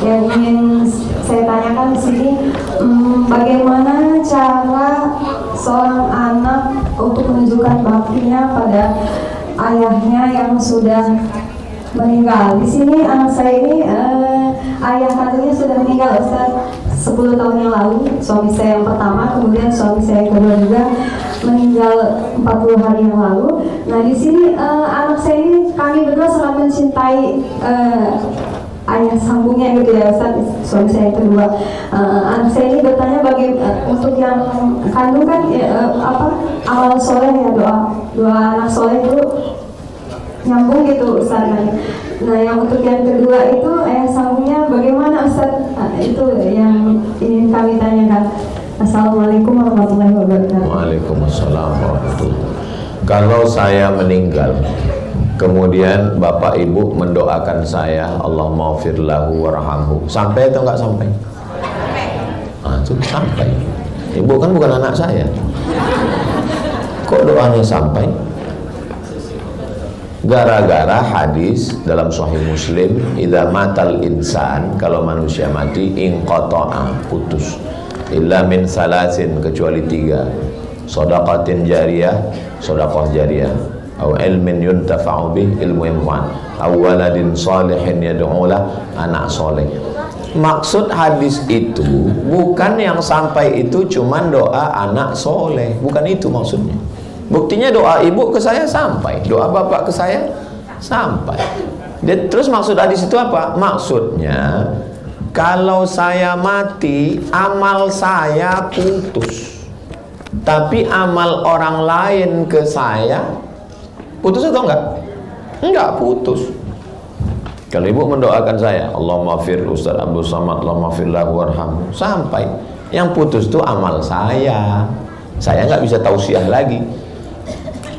yang ingin saya tanyakan di sini, bagaimana cara seorang anak untuk menunjukkan baktinya pada ayahnya yang sudah meninggal. Di sini anak saya ini ayah kandungnya sudah meninggal, Ustaz, 10 tahun yang lalu. Suami saya yang pertama, kemudian suami saya yang kedua juga meninggal 40 hari yang lalu. Nah, di sini anak saya ini, kami berdua sangat mencintai ayah sambungnya gitu ya, Ustaz, suami saya yang kedua. Anak saya ini bertanya untuk yang kandung kan amal soleh ya, doa anak soleh itu nyambung gitu, Ustaz. Nah, yang untuk yang kedua itu ayah sambungnya bagaimana, Ustaz? Itu yang ingin kami tanyakan. Assalamualaikum warahmatullahi wabarakatuh. Waalaikumsalam warahmatullahi wabarakatuh. Kalau saya meninggal, kemudian bapak ibu mendoakan saya, Allahumma ghfir lahu warhamhu, sampai atau enggak sampai? Itu sampai. Ibu kan bukan anak saya, kok doanya sampai? Gara-gara hadis dalam Sahih Muslim, idza matal insan, kalau manusia mati, inqata'a, putus, illa min salasin, kecuali 3, shadaqatin jariyah, sedekah jariyah, atau ilmin yuntafa'u bih, ilmu yang manfaat, atau waladin salihin yad'ulah, anak soleh. Maksud hadis itu bukan yang sampai itu cuman doa anak soleh, bukan itu maksudnya. Buktinya doa ibu ke saya sampai, doa bapak ke saya sampai. Dan terus maksud hadis itu apa? Maksudnya kalau saya mati, amal saya putus, tapi amal orang lain ke saya putus atau enggak? Enggak putus. Kalau ibu mendoakan saya, Allahumma fir Ustaz Abdul Samad, Allahumma fir lahu warhamhu, sampai. Yang putus itu amal saya. Saya nggak bisa tausiah lagi.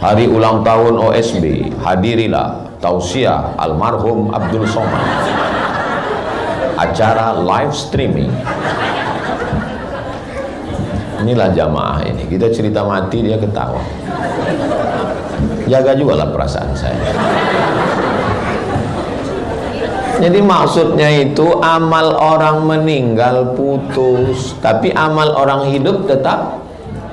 Hari ulang tahun OSB, hadirilah tausiah almarhum Abdul Somad, acara live streaming. Inilah jamaah ini, kita cerita mati dia ketawa. Jaga juga lah perasaan saya. Jadi maksudnya itu amal orang meninggal putus, tapi amal orang hidup tetap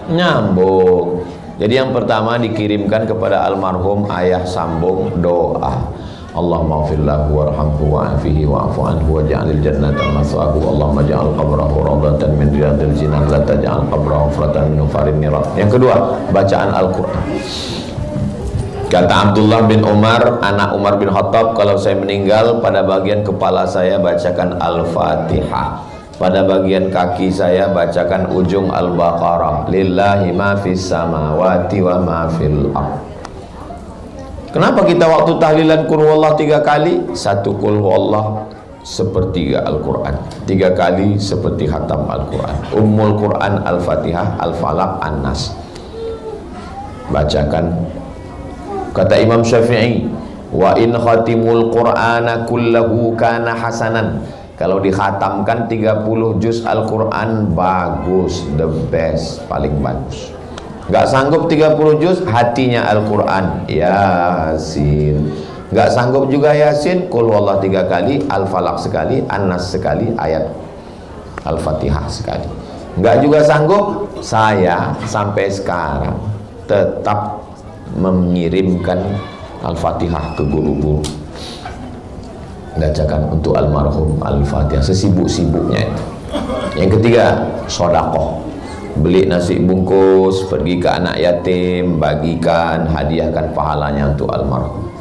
nyambung. Jadi yang pertama dikirimkan kepada almarhum ayah sambung doa, Allahumma ighfir lahu warhamhu wa'afihi wa'fu anhu waj'alil jannata maswaahu, Allahumma ja'al qabrahu rawdatan min riyadil jinan la taj'al qabrahu hufratan min hufarin niran. Yang kedua, bacaan Al-Qur'an. Kata Abdullah bin Umar, anak Umar bin Khattab, kalau saya meninggal, pada bagian kepala saya bacakan Al-Fatihah, pada bagian kaki saya bacakan ujung Al-Baqarah, lillahi ma fis samawati wa ma fil ardh. Kenapa kita waktu tahlilan qul huwallah 3 kali? 1 qul huwallah sepertiga Al-Quran, 3 kali seperti khatam Al-Quran. Ummul Quran Al-Fatihah, Al-Falaq, An-Nas. Bacakan. Kata Imam Syafi'i, wa in khatimul Qur'ana kullahu kana hasanan. Kalau dikhatamkan 30 juz Al-Quran, bagus, the best, paling bagus. Gak sanggup 30 juz, hatinya Al-Quran, Yasin. Gak sanggup juga Yasin, Qul huwallah 3 kali, Al-Falaq sekali, An-Nas sekali, ayat Al-Fatihah sekali. Gak juga sanggup, saya sampai sekarang tetap mengirimkan Al-Fatihah ke guru-guru, bacakan untuk almarhum Al-Fatihah sesibuk-sibuknya itu. Yang ketiga, sedekah, beli nasi bungkus, pergi ke anak yatim, bagikan, hadiahkan pahalanya untuk almarhum.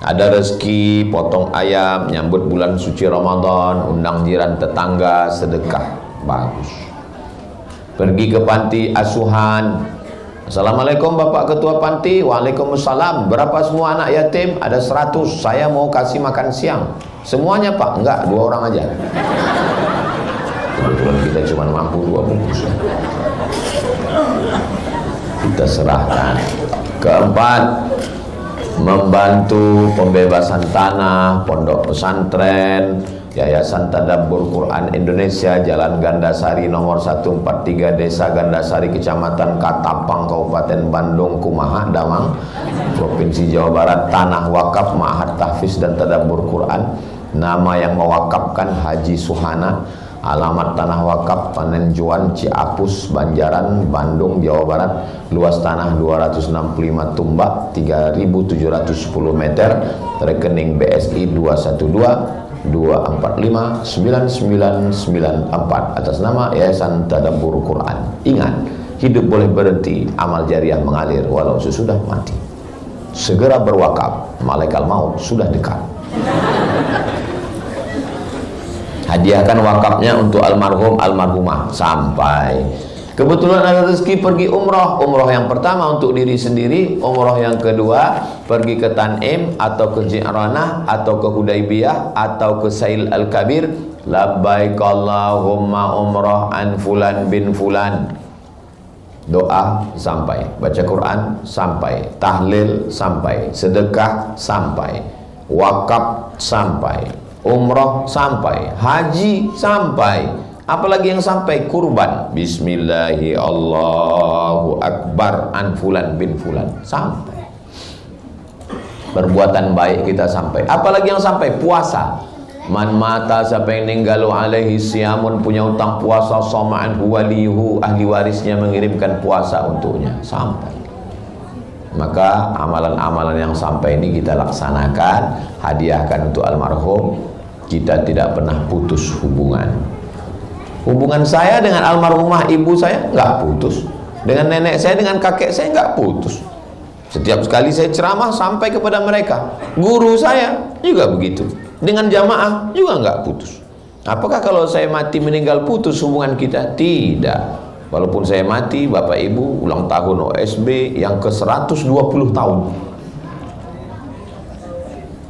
Ada rezeki, potong ayam, nyambut bulan suci Ramadan, undang jiran tetangga, sedekah, bagus. Pergi ke panti asuhan, Assalamualaikum Bapak Ketua Panti. Waalaikumsalam. Berapa semua anak yatim? Ada 100. Saya mau kasih makan siang. Semuanya Pak? Enggak, 2 orang aja. Kebetulan kita cuma mampu 2 bungkus. Kita serahkan. Keempat, membantu pembebasan tanah, pondok pesantren, Yayasan Tadabbur Quran Indonesia, Jalan Gandasari nomor 143, Desa Gandasari, Kecamatan Katapang, Kabupaten Bandung, Kumaha, Damang, Provinsi Jawa Barat, tanah wakaf Ma'had Tahfiz dan Tadabbur Quran. Nama yang mewakafkan Haji Suhana. Alamat tanah wakaf Panenjuan, Ciapus, Banjaran, Bandung, Jawa Barat. Luas tanah 265 tumbak, 3.710 meter. Rekening BSI 212-245-9994 atas nama Yayasan Tadabbur Quran. Ingat, hidup boleh berhenti, amal jariah mengalir walau sesudah mati. Segera berwakaf, malaikat maut sudah dekat. Hadiahkan wakafnya untuk almarhum almarhumah sampai. Kebetulan ada rezeki pergi umroh. Umroh yang pertama untuk diri sendiri, umroh yang kedua pergi ke Tanim atau ke Ji'ranah atau ke Hudaybiyah atau ke Sail Al-Kabir. Labbaik Allahumma umroh an fulan bin fulan. Doa sampai, baca Quran sampai, tahlil sampai, sedekah sampai, wakaf sampai, umroh sampai, haji sampai, apalagi yang sampai kurban, bismillahi Allahu akbar an fulan bin fulan sampai. Perbuatan baik kita sampai, apalagi yang sampai puasa. Man mata, siapa yang ninggalu alaihi siyamun, punya utang puasa, soma'an huwalihu, ahli warisnya mengirimkan puasa untuknya sampai. Maka amalan-amalan yang sampai ini kita laksanakan, hadiahkan untuk almarhum. Kita tidak pernah putus hubungan. Hubungan saya dengan almarhumah ibu saya nggak putus, dengan nenek saya, dengan kakek saya nggak putus. Setiap sekali saya ceramah sampai kepada mereka. Guru saya juga begitu, dengan jamaah juga nggak putus. Apakah kalau saya mati meninggal putus hubungan kita? Tidak. Walaupun saya mati, bapak ibu ulang tahun OSB yang ke 120 tahun.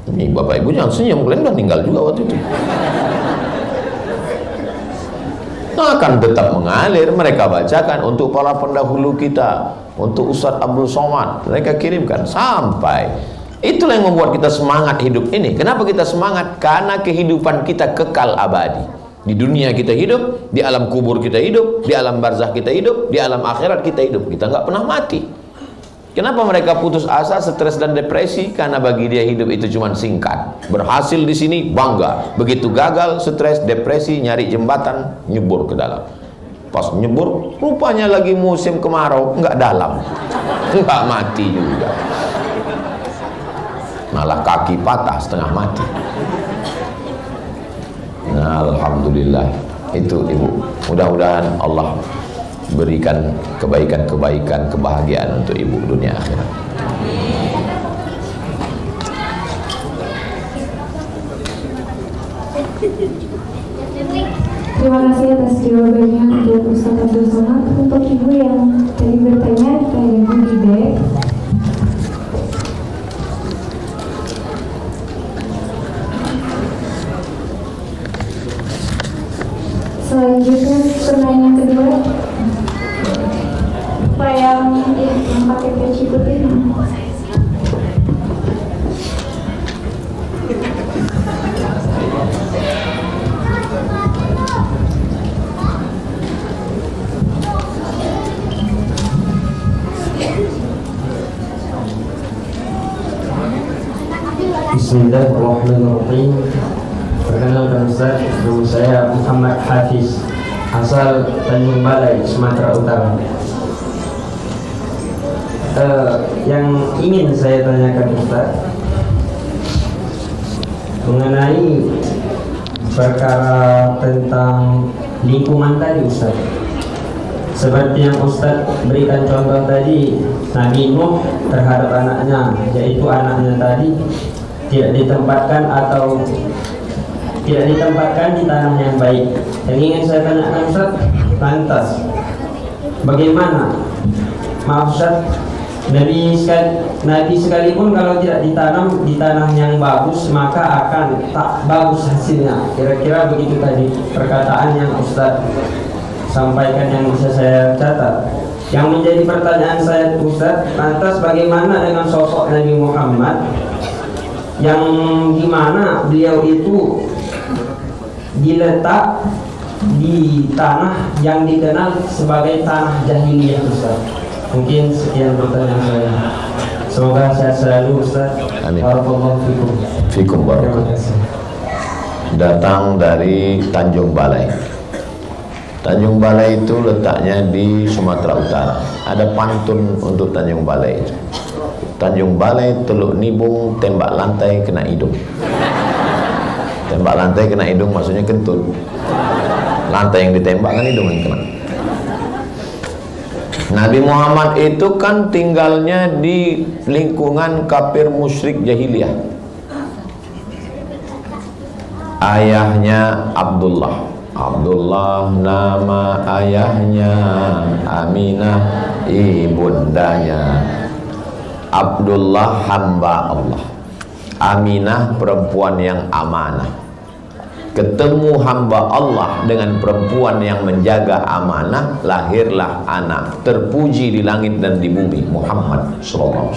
Ini bapak ibu jangan senyum, kalian udah meninggal juga waktu itu. Nah, akan tetap mengalir. Mereka bacakan untuk para pendahulu kita, untuk Ustadz Abdul Somad, mereka kirimkan sampai. Itulah yang membuat kita semangat hidup ini. Kenapa kita semangat? Karena kehidupan kita kekal abadi. Di dunia kita hidup, di alam kubur kita hidup, di alam barzah kita hidup, di alam akhirat kita hidup. Kita nggak pernah mati. Kenapa mereka putus asa, stres dan depresi? Karena bagi dia hidup itu cuma singkat. Berhasil di sini bangga, begitu gagal, stres, depresi, nyari jembatan, nyebur ke dalam. Pas nyebur, rupanya lagi musim kemarau, nggak dalam, nggak mati juga. Malah kaki patah setengah mati. Nah, alhamdulillah itu ibu. Mudah-mudahan Allah berikan kebaikan-kebaikan, kebahagiaan untuk ibu dunia akhirat. Terima kasih atas jawabannya untuk Ustaz Abdul Somad. Untuk ibu yang tadi bertanya, kayak ibu Dide. Selanjutnya pertanyaan kedua, Pak yang pakai peci putih. Bismillahirrahmanirrahim. Perkenalkan Ustaz, nama saya Muhammad Hafiz, asal Tanjung Balai, Sumatera Utara. Yang ingin saya tanyakan Ustaz mengenai perkara tentang lingkungan tadi Ustaz. Seperti yang Ustaz berikan contoh tadi, Nabi Nuh terhadap anaknya, yaitu anaknya tadi tidak ditempatkan di tanah yang baik. Yang ingin saya tanyakan Ustaz, lantas bagaimana, maaf Ustaz, Nabi sekalipun kalau tidak ditanam di tanah yang bagus maka akan tak bagus hasilnya. Kira-kira begitu tadi perkataan yang Ustaz sampaikan yang bisa saya catat. Yang menjadi pertanyaan saya Ustaz, lantas bagaimana dengan sosok Nabi Muhammad yang dimana beliau itu diletak di tanah yang dikenal sebagai tanah jahiliyah Ustaz. Mungkin sekian pertanyaan saya. Semoga sehat selalu Ustaz. Amin. Barakallahu fikum. Fikum barakallahu. Terima kasih. datang dari Tanjung Balai. Tanjung Balai itu letaknya di Sumatera Utara. Ada pantun untuk Tanjung Balai itu. Tanjung Balai teluk nibung, tembak lantai kena hidung. Tembak lantai kena hidung maksudnya kentut. Lantai yang ditembak kan hidung yang kena. Nabi Muhammad itu kan tinggalnya di lingkungan kafir musyrik jahiliyah. Ayahnya Abdullah. Abdullah nama ayahnya, Aminah ibundanya. Abdullah hamba Allah, Aminah perempuan yang amanah. Ketemu hamba Allah dengan perempuan yang menjaga amanah, lahirlah anak terpuji di langit dan di bumi, Muhammad SAW.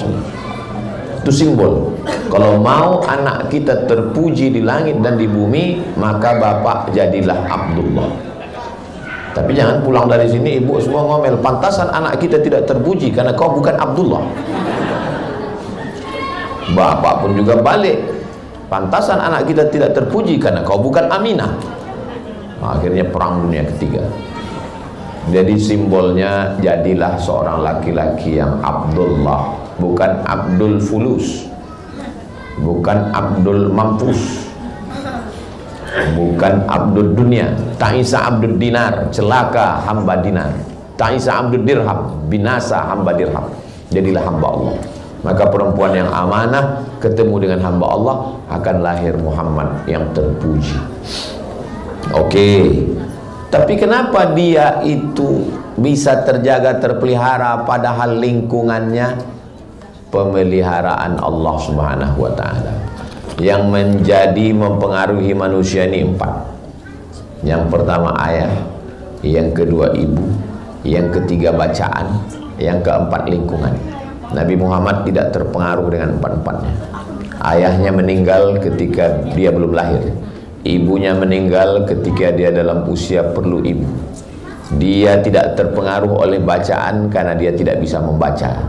Itu simbol. Kalau mau anak kita terpuji di langit dan di bumi, maka bapak jadilah Abdullah. Tapi jangan pulang dari sini ibu semua ngomel, pantasan anak kita tidak terpuji karena kau bukan Abdullah. Bapak pun juga balik, pantasan anak kita tidak terpuji karena kau bukan Aminah. Akhirnya perang dunia ketiga. Jadi simbolnya jadilah seorang laki-laki yang Abdullah, bukan Abdul Fulus, bukan Abdul Mampus, bukan Abdul Dunia. Ta'isa Abdul Dinar, celaka hamba dinar. Ta'isa Abdul Dirham, binasa hamba dirham. Jadilah hamba Allah. Maka perempuan yang amanah ketemu dengan hamba Allah, akan lahir Muhammad yang terpuji. Oke. Tapi kenapa dia itu bisa terjaga, terpelihara, padahal lingkungannya pemeliharaan Allah Subhanahu wa ta'ala. Yang menjadi mempengaruhi manusia ini 4. Yang pertama ayah, yang kedua ibu, yang ketiga bacaan, yang keempat lingkungan. Nabi Muhammad tidak terpengaruh dengan 4-4-nya. Ayahnya meninggal ketika dia belum lahir. Ibunya meninggal ketika dia dalam usia perlu ibu. Dia tidak terpengaruh oleh bacaan karena dia tidak bisa membaca.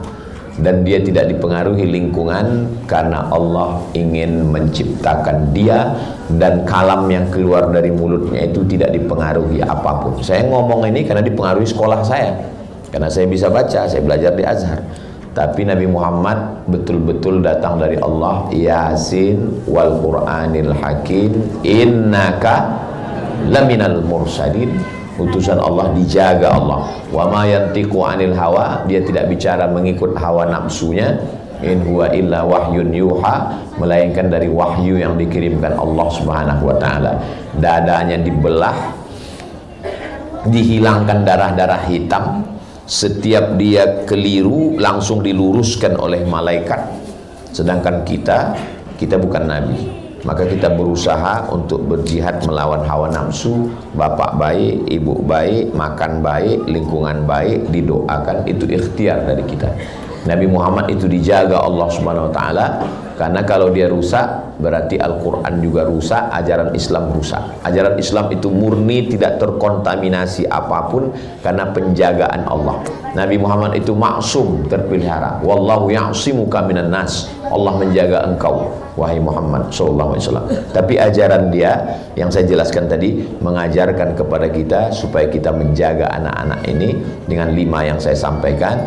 Dan dia tidak dipengaruhi lingkungan karena Allah ingin menciptakan dia, dan kalam yang keluar dari mulutnya itu tidak dipengaruhi apapun. Saya ngomong ini karena dipengaruhi sekolah saya, karena saya bisa baca, saya belajar di Azhar. Tapi Nabi Muhammad betul-betul datang dari Allah. Yasin wal Qur'anil Hakim, innaka laminal mursalin. Utusan Allah, dijaga Allah. Wa ma yantiqu anil hawa, dia tidak bicara mengikut hawa nafsunya. In huwa illa wahyun yuha, melainkan dari wahyu yang dikirimkan Allah Subhanahu wa ta'ala. Dadanya dibelah, dihilangkan darah-darah hitam. Setiap dia keliru langsung diluruskan oleh malaikat. Sedangkan kita bukan nabi, maka kita berusaha untuk berjihad melawan hawa nafsu. Bapak baik, ibu baik, makan baik, lingkungan baik, didoakan, itu ikhtiar dari kita. Nabi Muhammad itu dijaga Allah Subhanahu wa ta'ala, karena kalau dia rusak berarti Al-Quran juga rusak, ajaran Islam rusak. Ajaran Islam itu murni, tidak terkontaminasi apapun karena penjagaan Allah. Nabi Muhammad itu maksum, terpelihara. Wallahu ya'simuka minan nas, Allah menjaga engkau wahai Muhammad sallallahu alaihi wasallam. Tapi ajaran dia yang saya jelaskan tadi mengajarkan kepada kita supaya kita menjaga anak-anak ini dengan 5 yang saya sampaikan.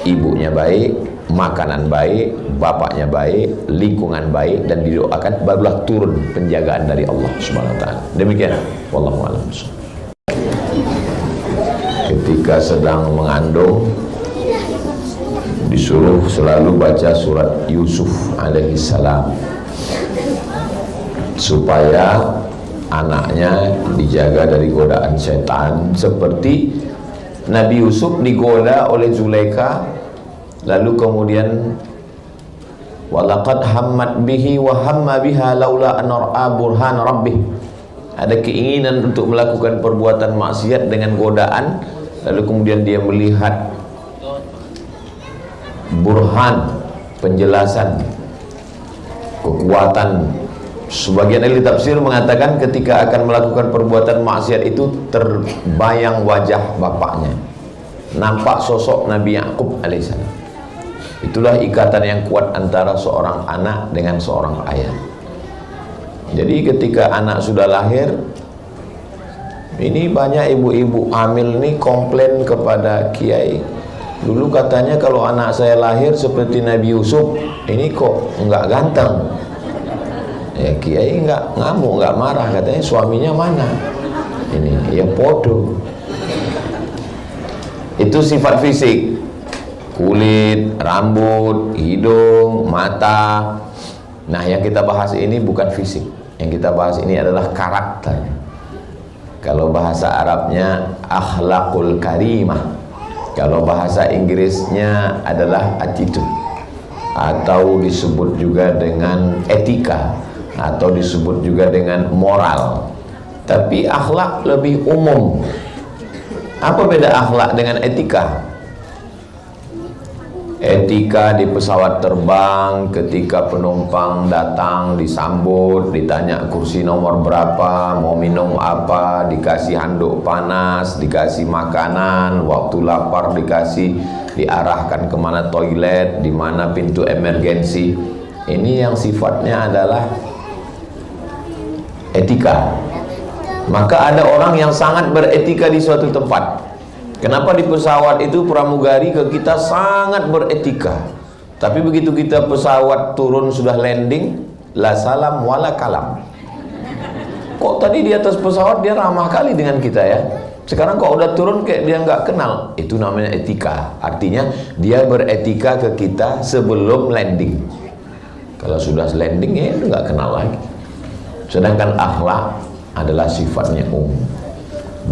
Ibunya baik, makanan baik, bapaknya baik, lingkungan baik, dan didoakan, barulah turun penjagaan dari Allah Subhanahu wa ta'ala. Demikian, wallahu a'lam. Ketika sedang mengandung, disuruh selalu baca surat Yusuf alaihissalam supaya anaknya dijaga dari godaan setan, seperti Nabi Yusuf digoda oleh Zulaikha, lalu kemudian walaqad hammat bihi wa hamma biha laula an ra'a burhan rabbih. Ada keinginan untuk melakukan perbuatan maksiat dengan godaan, lalu kemudian dia melihat burhan, penjelasan, kekuatan. Sebagian ahli tafsir mengatakan ketika akan melakukan perbuatan maksiat itu terbayang wajah bapaknya, nampak sosok Nabi Yakub alaihissalam. Itulah ikatan yang kuat antara seorang anak dengan seorang ayah. Jadi ketika anak sudah lahir, ini banyak ibu-ibu hamil nih komplain kepada kiai. Dulu katanya kalau anak saya lahir seperti Nabi Yusuf, ini kok nggak ganteng. Ya kiai nggak ngamuk, nggak marah, katanya suaminya mana? Ini ya podo. Itu sifat fisik, kulit, rambut, hidung, mata. Nah yang kita bahas ini bukan fisik, yang kita bahas ini adalah karakter. Kalau bahasa Arabnya akhlakul karimah, kalau bahasa Inggrisnya adalah attitude, atau disebut juga dengan etika, atau disebut juga dengan moral. Tapi akhlak lebih umum. Apa beda akhlak dengan etika? Etika di pesawat terbang, ketika penumpang datang disambut, ditanya kursi nomor berapa, mau minum apa, dikasih handuk panas, dikasih makanan, waktu lapar dikasih, diarahkan kemana toilet, di mana pintu emergensi. Ini yang sifatnya adalah etika. Maka ada orang yang sangat beretika di suatu tempat. Kenapa di pesawat itu pramugari ke kita sangat beretika, tapi begitu kita pesawat turun sudah landing, la salam wala kalam. Kok tadi di atas pesawat dia ramah kali dengan kita ya, sekarang kok udah turun kayak dia nggak kenal. Itu namanya etika. Artinya dia beretika ke kita sebelum landing. Kalau sudah landing ya nggak kenal lagi. Sedangkan akhlak adalah sifatnya umum,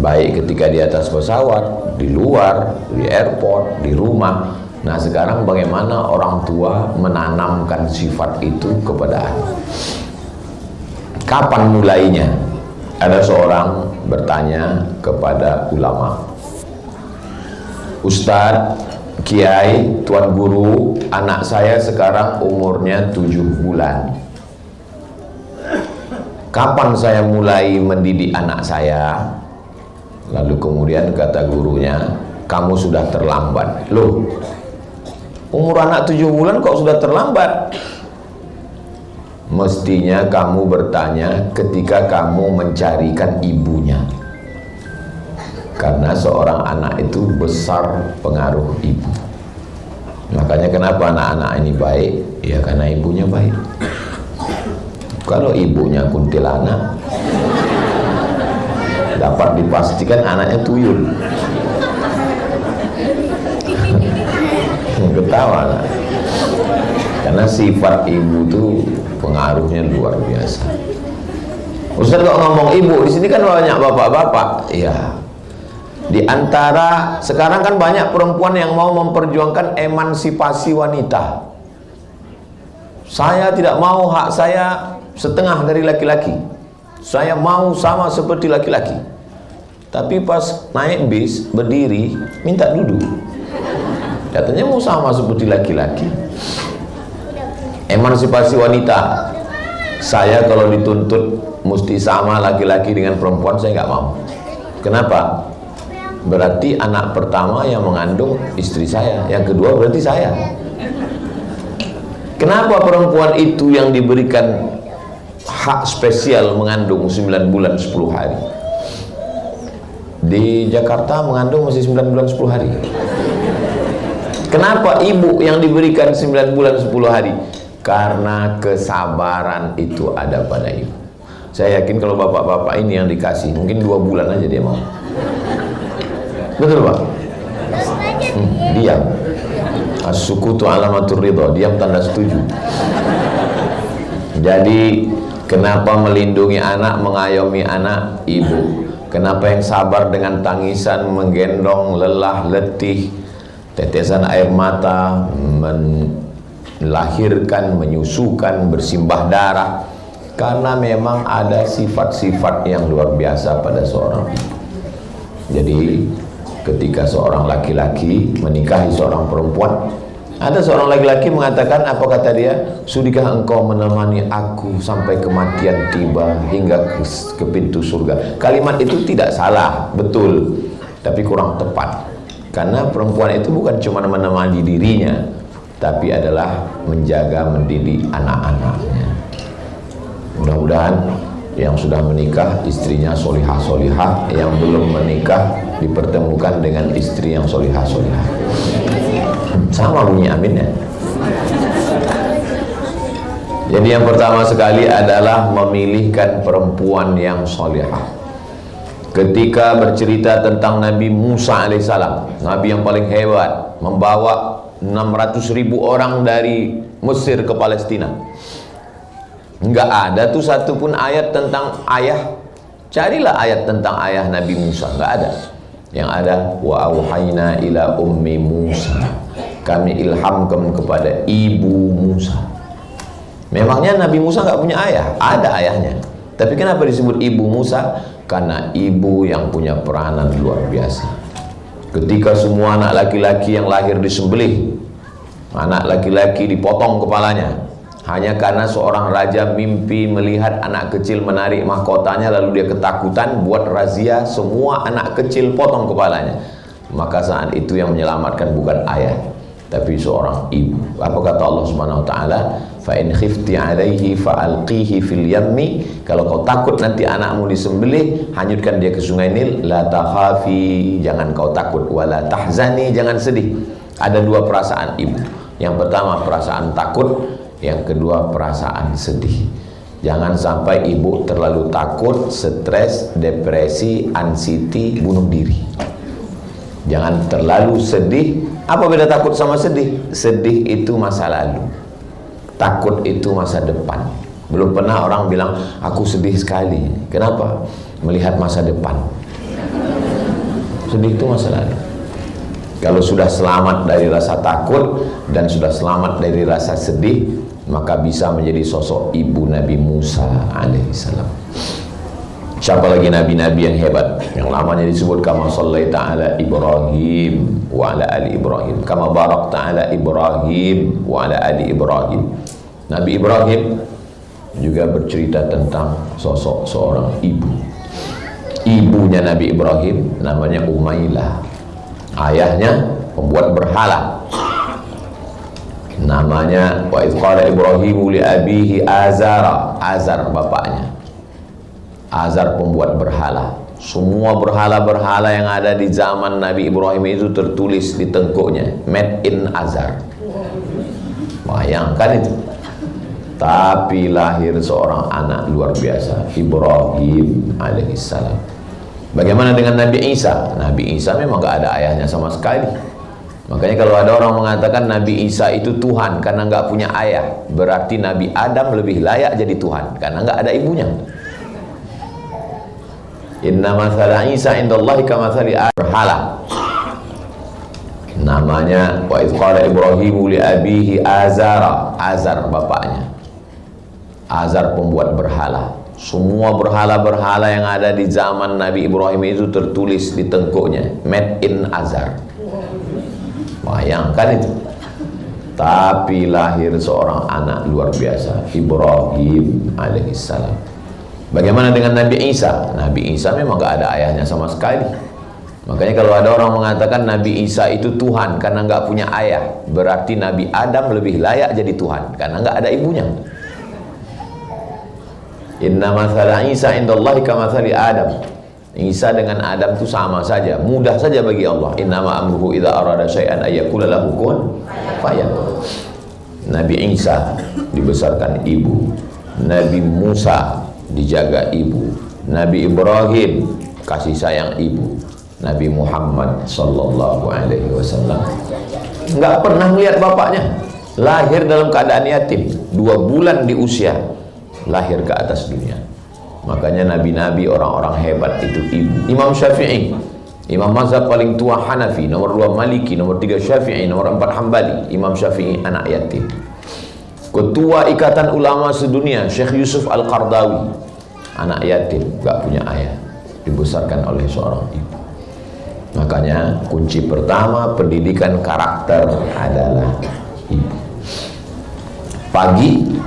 baik ketika di atas pesawat, di luar, di airport, di rumah. Nah sekarang bagaimana orang tua menanamkan sifat itu kepada anak? Kapan mulainya? Ada seorang bertanya kepada ulama, Ustadz, Kiai, Tuan Guru, anak saya sekarang umurnya 7 bulan. Kapan saya mulai mendidik anak saya? Lalu kemudian kata gurunya, kamu sudah terlambat. Loh, umur anak 7 bulan kok sudah terlambat? Mestinya kamu bertanya ketika kamu mencarikan ibunya. Karena seorang anak itu besar pengaruh ibu. Makanya kenapa anak-anak ini baik? Ya karena ibunya baik. Kalau ibunya kuntilanak, dapat dipastikan anaknya tuyul. Ketawa lah. Karena sifat ibu itu pengaruhnya luar biasa. Ustaz kok ngomong ibu, di sini kan banyak bapak-bapak. Iya. Di antara sekarang kan banyak perempuan yang mau memperjuangkan emansipasi wanita. Saya tidak mau hak saya setengah dari laki-laki. Saya mau sama seperti laki-laki. Tapi pas naik bis, berdiri, minta duduk. Katanya mau sama seperti laki-laki. Emansipasi wanita. Saya kalau dituntut mesti sama laki-laki dengan perempuan, saya nggak mau. Kenapa? Berarti anak pertama yang mengandung istri saya, yang kedua berarti saya. Kenapa perempuan itu yang diberikan hak spesial mengandung 9 bulan 10 hari? Di Jakarta mengandung masih 9 bulan 10 hari. Kenapa ibu yang diberikan 9 bulan 10 hari? Karena kesabaran itu ada pada ibu. Saya yakin kalau bapak-bapak ini yang dikasih, mungkin 2 bulan aja dia mau. Betul Pak? Diam. As-sukutu alamatur ridha, diam tanda setuju. Jadi kenapa melindungi anak, mengayomi anak? Ibu. Kenapa yang sabar dengan tangisan, menggendong, lelah, letih, tetesan air mata, melahirkan, menyusukan, bersimbah darah? Karena memang ada sifat-sifat yang luar biasa pada seorang ibu. Jadi ketika seorang laki-laki menikahi seorang perempuan, ada seorang laki-laki mengatakan, apa kata dia? Sudikah engkau menemani aku sampai kematian tiba hingga ke pintu surga? Kalimat itu tidak salah, betul, tapi kurang tepat. Karena perempuan itu bukan cuma menemani dirinya, tapi adalah menjaga, mendidik anak-anaknya. Mudah-mudahan yang sudah menikah istrinya solihah-solihah, yang belum menikah dipertemukan dengan istri yang solihah-solihah. Sama bunyi aminnya. Jadi yang pertama sekali adalah memilihkan perempuan yang solihah. Ketika bercerita tentang Nabi Musa alaihissalam, Nabi yang paling hebat, membawa 600.000 orang dari Mesir ke Palestina, enggak ada tuh satu pun ayat tentang ayah. Carilah ayat tentang ayah Nabi Musa, enggak ada. Yang ada wa auhayna ila ummi Musa, kami ilhamkan kepada ibu Musa. Memangnya Nabi Musa enggak punya ayah? Ada ayahnya. Tapi kenapa disebut ibu Musa? Karena ibu yang punya peranan luar biasa. Ketika semua anak laki-laki yang lahir disembelih, anak laki-laki dipotong kepalanya, hanya karena seorang raja mimpi melihat anak kecil menarik mahkotanya, lalu dia ketakutan, buat razia, semua anak kecil potong kepalanya. Maka saat itu yang menyelamatkan bukan ayah, tapi seorang ibu. Apa kata Allah Subhanahu wa taala? Fa in khifti 'alaihi fa'alqihi fil yammi. Kalau kau takut nanti anakmu disembelih, hanyutkan dia ke sungai Nil. La takhafi, jangan kau takut, wala tahzani, jangan sedih. Ada dua perasaan ibu. Yang pertama perasaan takut, yang kedua perasaan sedih. Jangan sampai ibu terlalu takut, stres, depresi, anxiety, bunuh diri. Jangan terlalu sedih. Apa beda takut sama sedih? Sedih itu masa lalu, takut itu masa depan. Belum pernah orang bilang aku sedih sekali. Kenapa? Melihat masa depan. Sedih itu masa lalu. Kalau sudah selamat dari rasa takut dan sudah selamat dari rasa sedih, maka bisa menjadi sosok ibu Nabi Musa alaihissalam. Siapa lagi nabi-nabi yang hebat? Yang lamanya disebut kama sallaita ala Ibrahim wa ala ali Ibrahim, kama barakta ala Ibrahim wa ala ali Ibrahim. Nabi Ibrahim juga bercerita tentang sosok seorang ibu. Ibunya Nabi Ibrahim namanya Umailah. Ayahnya pembuat berhala, namanya wa idh qala Ibrahimu li abihi Azara. Azar bapaknya. Azar pembuat berhala. Semua berhala-berhala yang ada di zaman Nabi Ibrahim itu tertulis di tengkuknya, made in Azar. Bayangkan itu. Tapi lahir seorang anak luar biasa, Ibrahim alaihissalam. Bagaimana dengan Nabi Isa? Nabi Isa memang gak ada ayahnya sama sekali. Makanya kalau ada orang mengatakan Nabi Isa itu Tuhan karena gak punya ayah, berarti Nabi Adam lebih layak jadi Tuhan karena gak ada ibunya. Inna mathala Isa indallahi kamathali berhala. Namanya wa idh qala Ibrahimu li abihi Azara. Azar bapaknya. Azar pembuat berhala. Semua berhala-berhala yang ada di zaman Nabi Ibrahim itu tertulis di tengkuknya, made in Azar. Bayangkan itu. Tapi lahir seorang anak luar biasa, Ibrahim alaihissalam. Bagaimana dengan Nabi Isa? Nabi Isa memang gak ada ayahnya sama sekali. Makanya kalau ada orang mengatakan Nabi Isa itu Tuhan karena gak punya ayah, berarti Nabi Adam lebih layak jadi Tuhan karena gak ada ibunya. Inna mathala Isa indallahi kamathali Adam. Isa dengan Adam itu sama saja, mudah saja bagi Allah. Innama amruhu idza arada syai'an ayyakula lahu kun fayakun. Nabi Isa dibesarkan ibu, Nabi Musa dijaga ibu, Nabi Ibrahim kasih sayang ibu, Nabi Muhammad sallallahu alaihi wasallam enggak pernah melihat bapaknya, lahir dalam keadaan yatim, 2 bulan di usia lahir ke atas dunia. Makanya nabi-nabi orang-orang hebat itu ibu. Imam Syafi'i, imam mazhab paling tua Hanafi, nomor 2 Maliki, nomor 3 Syafi'i, nomor 4 Hambali. Imam Syafi'i anak yatim. Ketua Ikatan Ulama Sedunia Syekh Yusuf Al-Qardawi anak yatim, gak punya ayah, dibesarkan oleh seorang ibu. Makanya kunci pertama pendidikan karakter adalah ibu. Pagi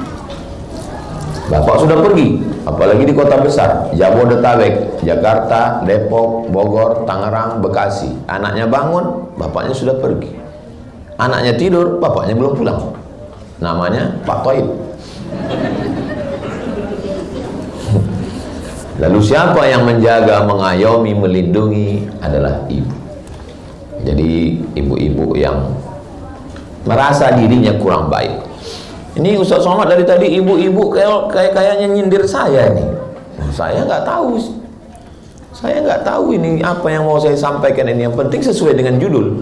bapak sudah pergi, apalagi di kota besar, Jabodetabek, Jakarta, Depok, Bogor, Tangerang, Bekasi. Anaknya bangun, bapaknya sudah pergi. Anaknya tidur, bapaknya belum pulang. Namanya Pak Toib. Lalu siapa yang menjaga, mengayomi, melindungi adalah ibu. Jadi ibu-ibu yang merasa dirinya kurang baik. Ini Ustaz Somad dari tadi ibu-ibu kayaknya nyindir saya nih. Saya nggak tahu. Saya nggak tahu ini apa yang mau saya sampaikan ini. Yang penting sesuai dengan judul.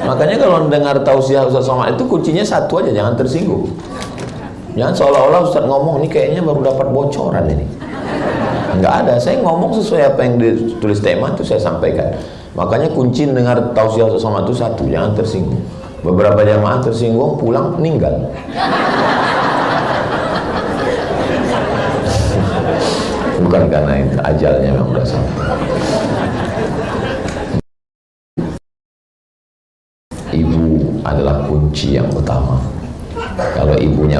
Makanya kalau dengar tausiah Ustaz Somad itu kuncinya satu aja, jangan tersinggung. Jangan seolah-olah Ustaz ngomong ini kayaknya baru dapat bocoran ini. Enggak ada, saya ngomong sesuai apa yang ditulis tema itu saya sampaikan. Makanya kunci dengar tausiah sama itu satu, jangan tersinggung. Beberapa jamaah tersinggung pulang meninggal. Bukan karena itu, ajalnya memang udah sampai. Ibu adalah kunci yang utama. Kalau ibunya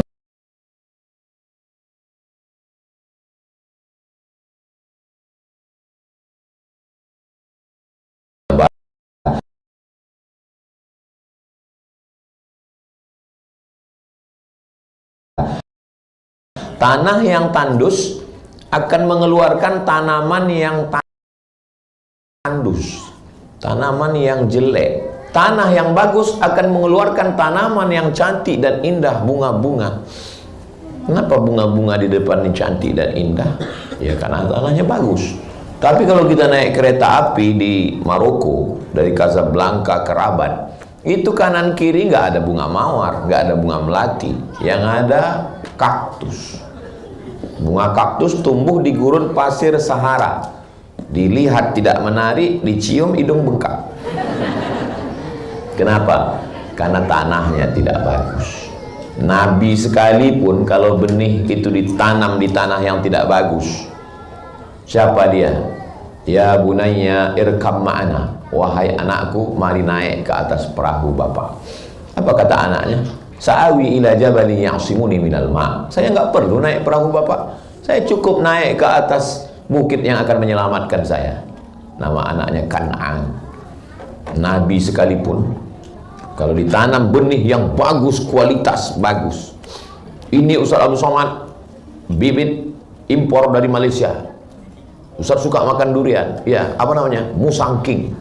tanah yang tandus akan mengeluarkan tanaman yang tandus, tanaman yang jelek. Tanah yang bagus akan mengeluarkan tanaman yang cantik dan indah, bunga-bunga. Kenapa bunga-bunga di depan ini cantik dan indah? Ya karena tanahnya bagus. Tapi kalau kita naik kereta api di Maroko dari Casablanca ke Rabat, itu kanan kiri nggak ada bunga mawar, nggak ada bunga melati, yang ada kaktus. Bunga kaktus tumbuh di gurun pasir Sahara. Dilihat tidak menarik, dicium hidung bengkak. Kenapa? Karena tanahnya tidak bagus. Nabi sekalipun kalau benih itu ditanam di tanah yang tidak bagus, siapa dia? Ya bunayya irkab ma'ana, wahai anakku, mari naik ke atas perahu bapak. Apa kata anaknya? Sa'awi ila jabali ya'simuni minal ma'. Saya nggak perlu naik perahu bapak. Saya cukup naik ke atas bukit yang akan menyelamatkan saya. Nama anaknya Kan'an. Nabi sekalipun kalau ditanam benih yang bagus, kualitas bagus. Ini Ustaz Abdul Somad bibit impor dari Malaysia. Ustaz suka makan durian. Ya, apa namanya? Musang King.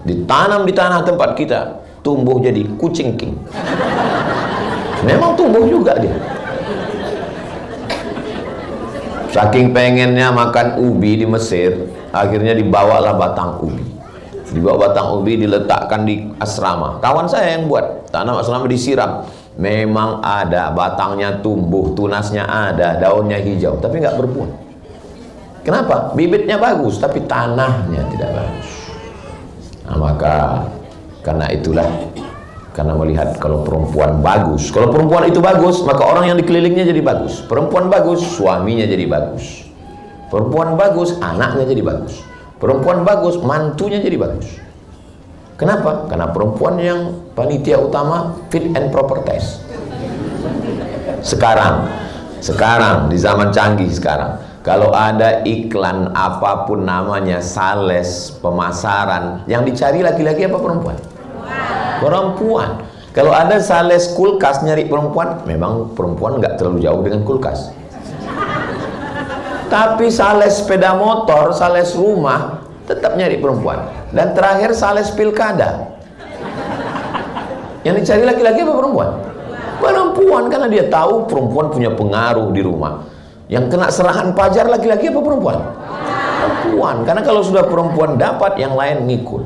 Ditanam di tanah tempat kita, tumbuh jadi kucing king. Memang tumbuh juga dia. Saking pengennya makan ubi di Mesir, akhirnya dibawalah batang ubi. Dibawa batang ubi, diletakkan di asrama. Kawan saya yang buat, tanam asrama disiram. Memang ada, batangnya tumbuh, tunasnya ada, daunnya hijau, tapi nggak berbuah. Kenapa? Bibitnya bagus, tapi tanahnya tidak bagus. Nah, maka karena itulah, karena melihat kalau perempuan bagus, kalau perempuan itu bagus, maka orang yang dikelilingnya jadi bagus. Perempuan bagus, suaminya jadi bagus. Perempuan bagus, anaknya jadi bagus. Perempuan bagus, mantunya jadi bagus. Kenapa? Karena perempuan yang panitia utama fit and proper test. Sekarang di zaman canggih sekarang, kalau ada iklan apapun namanya, sales, pemasaran, yang dicari laki-laki apa perempuan? Perempuan. Kalau ada sales kulkas nyari perempuan, memang perempuan nggak terlalu jauh dengan kulkas. Tapi sales sepeda motor, sales rumah, tetap nyari perempuan. Dan terakhir sales pilkada. Yang dicari laki-laki apa perempuan? Perempuan, karena dia tahu perempuan punya pengaruh di rumah. Yang kena serahan pajar laki-laki apa perempuan? Perempuan, karena kalau sudah perempuan dapat, yang lain ngikut.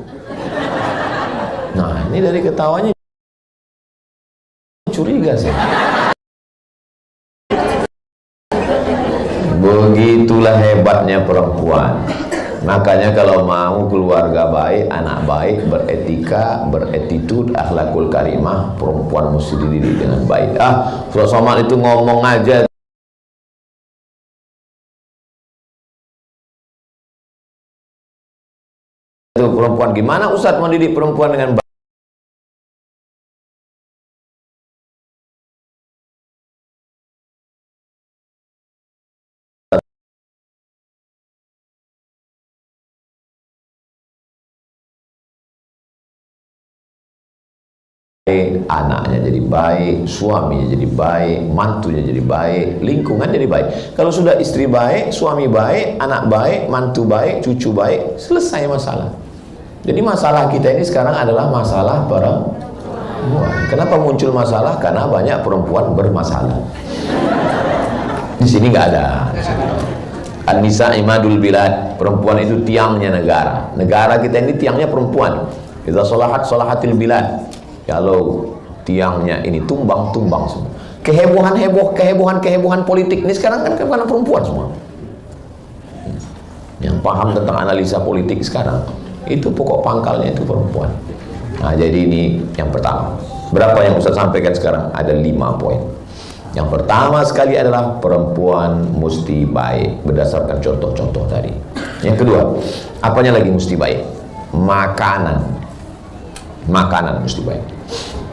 Nah, ini dari ketawanya curiga sih. Begitulah hebatnya perempuan. Makanya kalau mau keluarga baik, anak baik, beretika, beretitude, akhlakul karimah, perempuan mesti dididik dengan baik. Ustaz Somad itu ngomong aja itu perempuan, gimana Ustaz mendidik perempuan dengan baik? anaknya jadi baik, suaminya jadi baik, mantunya jadi baik, lingkungan jadi baik. Kalau sudah istri baik, suami baik, anak baik, mantu baik, cucu baik, selesai masalah. Jadi masalah kita ini sekarang adalah masalah perempuan. Kenapa muncul masalah? Karena banyak perempuan bermasalah. Di sini nggak ada. An-nisa imadul bilad, perempuan itu tiangnya negara. Negara kita ini tiangnya perempuan. Kita solahatil bilad. Kalau tiangnya ini tumbang semua. Kehebohan politik ini sekarang kan karena perempuan semua. Yang paham tentang analisa politik sekarang, itu pokok pangkalnya itu perempuan. Nah, jadi ini yang pertama. Berapa yang Ustaz sampaikan sekarang? Ada 5 poin. Yang pertama sekali adalah perempuan mesti baik berdasarkan contoh-contoh tadi. Yang kedua, apanya lagi mesti baik? Makanan mesti baik.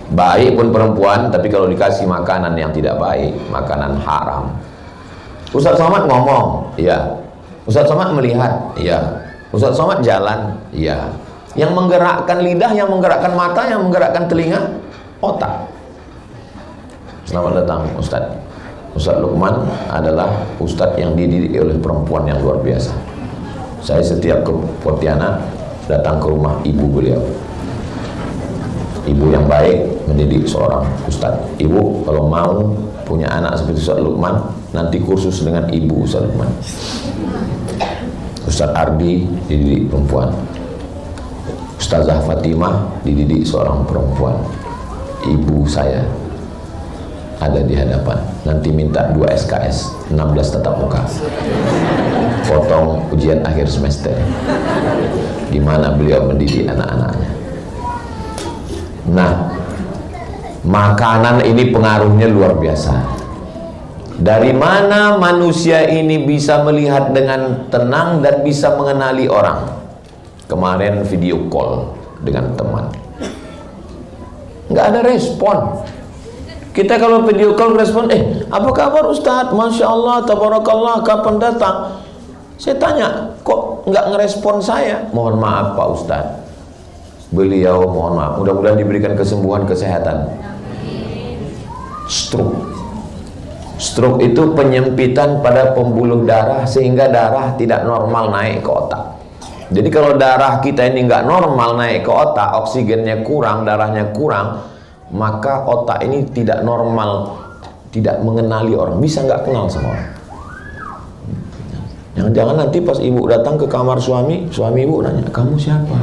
Baik pun perempuan, tapi kalau dikasih makanan yang tidak baik, makanan haram. Ustaz Somad ngomong, iya. Ustaz Somad melihat, iya. Ustaz Somad jalan, iya. Yang menggerakkan lidah, yang menggerakkan mata, yang menggerakkan telinga, otak. Selamat datang Ustaz. Ustaz Lukman adalah Ustaz yang dididik oleh perempuan yang luar biasa. Saya setiap ke Pontianak datang ke rumah ibu beliau. Ibu yang baik mendidik seorang Ustaz. Ibu kalau mau punya anak seperti Ustaz Lukman, nanti kursus dengan ibu Ustaz Lukman. Ustaz Ardi dididik perempuan. Ustazah Fatimah dididik seorang perempuan. Ibu saya ada di hadapan, nanti minta 2 SKS 16 tatap muka, potong ujian akhir semester, di mana beliau mendidik anak-anaknya. Nah, makanan ini pengaruhnya luar biasa. Dari mana manusia ini bisa melihat dengan tenang dan bisa mengenali orang? Kemarin video call dengan teman, nggak ada respon. Kita kalau video call respon, apa kabar Ustadz? Masya Allah, tabarakallah, kapan datang? Saya tanya, kok nggak ngerespon saya? Mohon maaf Pak Ustadz. Beliau mohon maaf, mudah-mudahan diberikan kesembuhan, kesehatan. Stroke itu penyempitan pada pembuluh darah sehingga darah tidak normal naik ke otak. Jadi kalau darah kita ini nggak normal naik ke otak, oksigennya kurang, darahnya kurang, maka otak ini tidak normal, tidak mengenali orang, bisa nggak kenal sama orang. Jangan-jangan nanti pas ibu datang ke kamar suami ibu nanya, kamu siapa?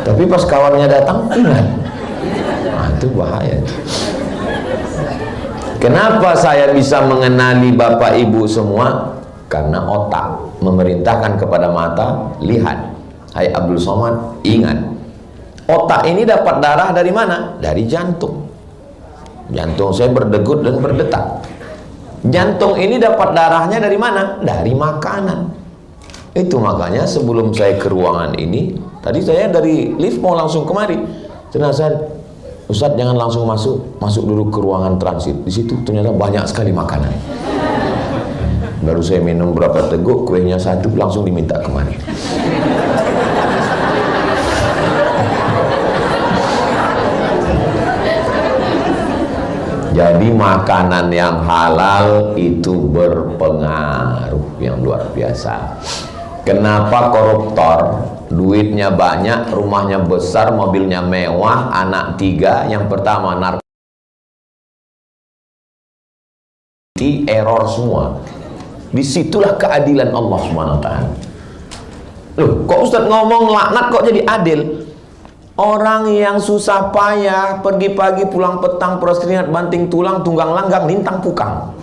Tapi pas kawannya datang, ingat. Nah, itu bahaya. Kenapa saya bisa mengenali bapak ibu semua? Karena otak memerintahkan kepada mata, lihat. Hai Abdul Somad, ingat. Otak ini dapat darah dari mana? Dari jantung. Jantung saya berdegup dan berdetak. Jantung ini dapat darahnya dari mana? Dari makanan. Itu makanya sebelum saya ke ruangan ini, tadi saya dari lift mau langsung kemari. Ternyata Ustadz jangan langsung masuk dulu ke ruangan transit. Di situ ternyata banyak sekali makanan. Baru saya minum berapa teguk, kuenya 1 langsung diminta kemari. Jadi makanan yang halal itu berpengaruh yang luar biasa. Kenapa koruptor duitnya banyak, rumahnya besar, mobilnya mewah, anak 3, yang pertama narkotika, error semua. Disitulah keadilan Allah SWT. Loh, kok Ustadz ngomong laknat kok jadi adil? Orang yang susah payah, pergi pagi pulang petang, peras keringat, banting tulang, tunggang langgang, lintang pukang.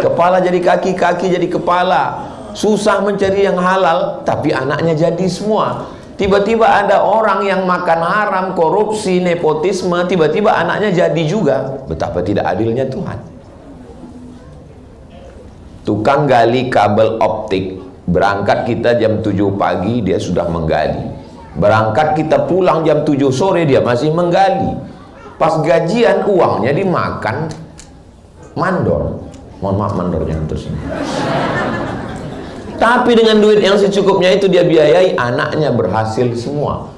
Kepala jadi kaki, kaki jadi kepala. Susah mencari yang halal, tapi anaknya jadi semua. Tiba-tiba ada orang yang makan haram, korupsi, nepotisme, tiba-tiba anaknya jadi juga. Betapa tidak adilnya Tuhan. Tukang gali kabel optik, berangkat kita jam 7 pagi, dia sudah menggali. Berangkat kita pulang jam 7 sore, dia masih menggali. Pas gajian uangnya dimakan mandor. Mohon maaf mandornya terus. Tapi dengan duit yang secukupnya itu dia biayai, anaknya berhasil semua.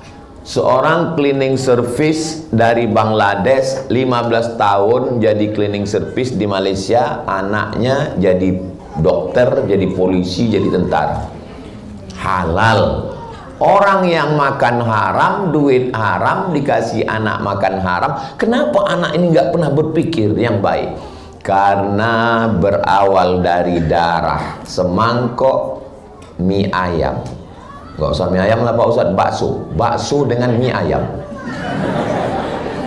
Seorang cleaning service dari Bangladesh 15 tahun jadi cleaning service di Malaysia, anaknya jadi dokter, jadi polisi, jadi tentara. Halal. Orang yang makan haram, duit haram, dikasih anak makan haram. Kenapa anak ini nggak pernah berpikir yang baik? Karena berawal dari darah. Semangkok mie ayam. Nggak usah mie ayam lah Pak Ustadz, bakso dengan mie ayam.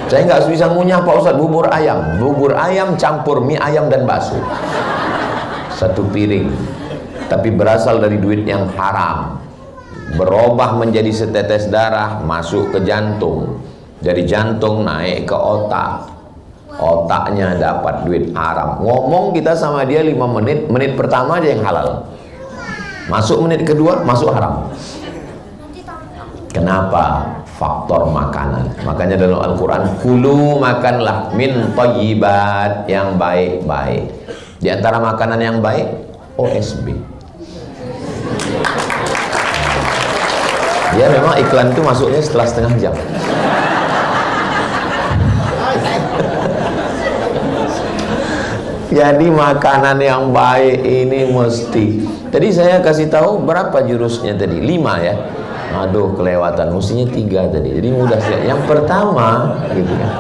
Saya nggak bisa ngunyah Pak Ustadz bubur ayam campur mie ayam dan bakso, satu piring, tapi berasal dari duit yang haram, berubah menjadi setetes darah masuk ke jantung, dari jantung naik ke otak, otaknya dapat duit haram. Ngomong kita sama dia 5 menit, menit pertama aja yang halal, masuk menit kedua masuk haram. Kenapa? Faktor makanan. Makanya dalam Al-Quran, kulu makanlah min thayyibat, yang baik-baik. Di antara makanan yang baik, OSB. Ya memang iklan itu masuknya setelah setengah jam. Jadi makanan yang baik ini mesti. Tadi saya kasih tahu berapa jurusnya tadi? 5 ya. Aduh kelewatan, mestinya 3 tadi. Jadi mudah sih. Yang pertama gitu kan.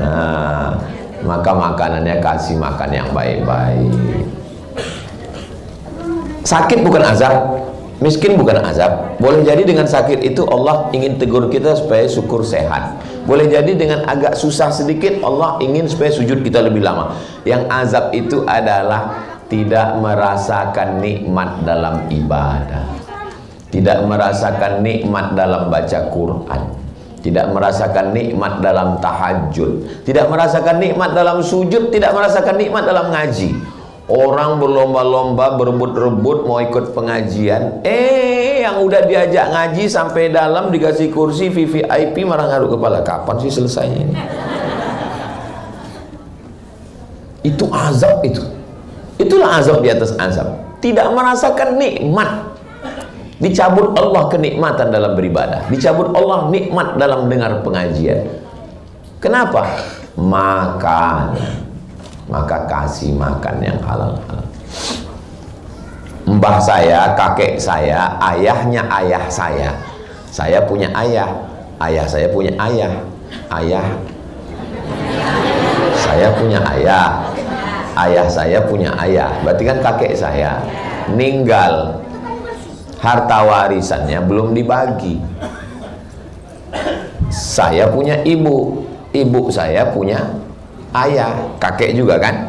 Nah, maka makanannya kasih makan yang baik-baik. Sakit bukan azab, miskin bukan azab. Boleh jadi dengan sakit itu Allah ingin tegur kita supaya syukur sehat. Boleh jadi dengan agak susah sedikit Allah ingin supaya sujud kita lebih lama. Yang azab itu adalah tidak merasakan nikmat dalam ibadah, tidak merasakan nikmat dalam baca Quran, tidak merasakan nikmat dalam tahajud, tidak merasakan nikmat dalam sujud, tidak merasakan nikmat dalam ngaji. Orang berlomba-lomba, berebut-rebut mau ikut pengajian, yang udah diajak ngaji sampai dalam dikasih kursi VVIP malah ngaruk kepala. Kapan sih selesainya ini? Itu azab itu. Itulah azab di atas azab. Tidak merasakan nikmat. Dicabut Allah kenikmatan dalam beribadah, dicabut Allah nikmat dalam dengar pengajian. Kenapa? Makan. Maka kasih makan yang halal. Mbah saya, kakek saya, ayahnya ayah saya. Saya punya ayah, ayah saya punya ayah, ayah saya punya ayah, ayah saya punya ayah. Berarti kan kakek saya meninggal, harta warisannya belum dibagi. Saya punya ibu, ibu saya punya ayah, kakek juga kan?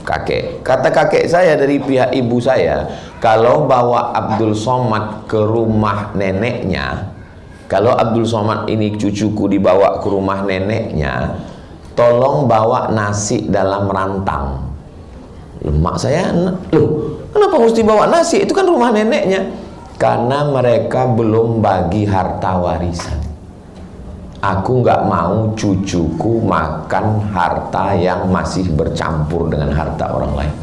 Kakek. Kata kakek saya dari pihak ibu saya, kalau bawa Abdul Somad ke rumah neneknya, kalau Abdul Somad ini cucuku dibawa ke rumah neneknya, tolong bawa nasi dalam rantang. Mak saya, loh kenapa mesti bawa nasi? Itu kan rumah neneknya. Karena mereka belum bagi harta warisan. Aku nggak mau cucuku makan harta yang masih bercampur dengan harta orang lain.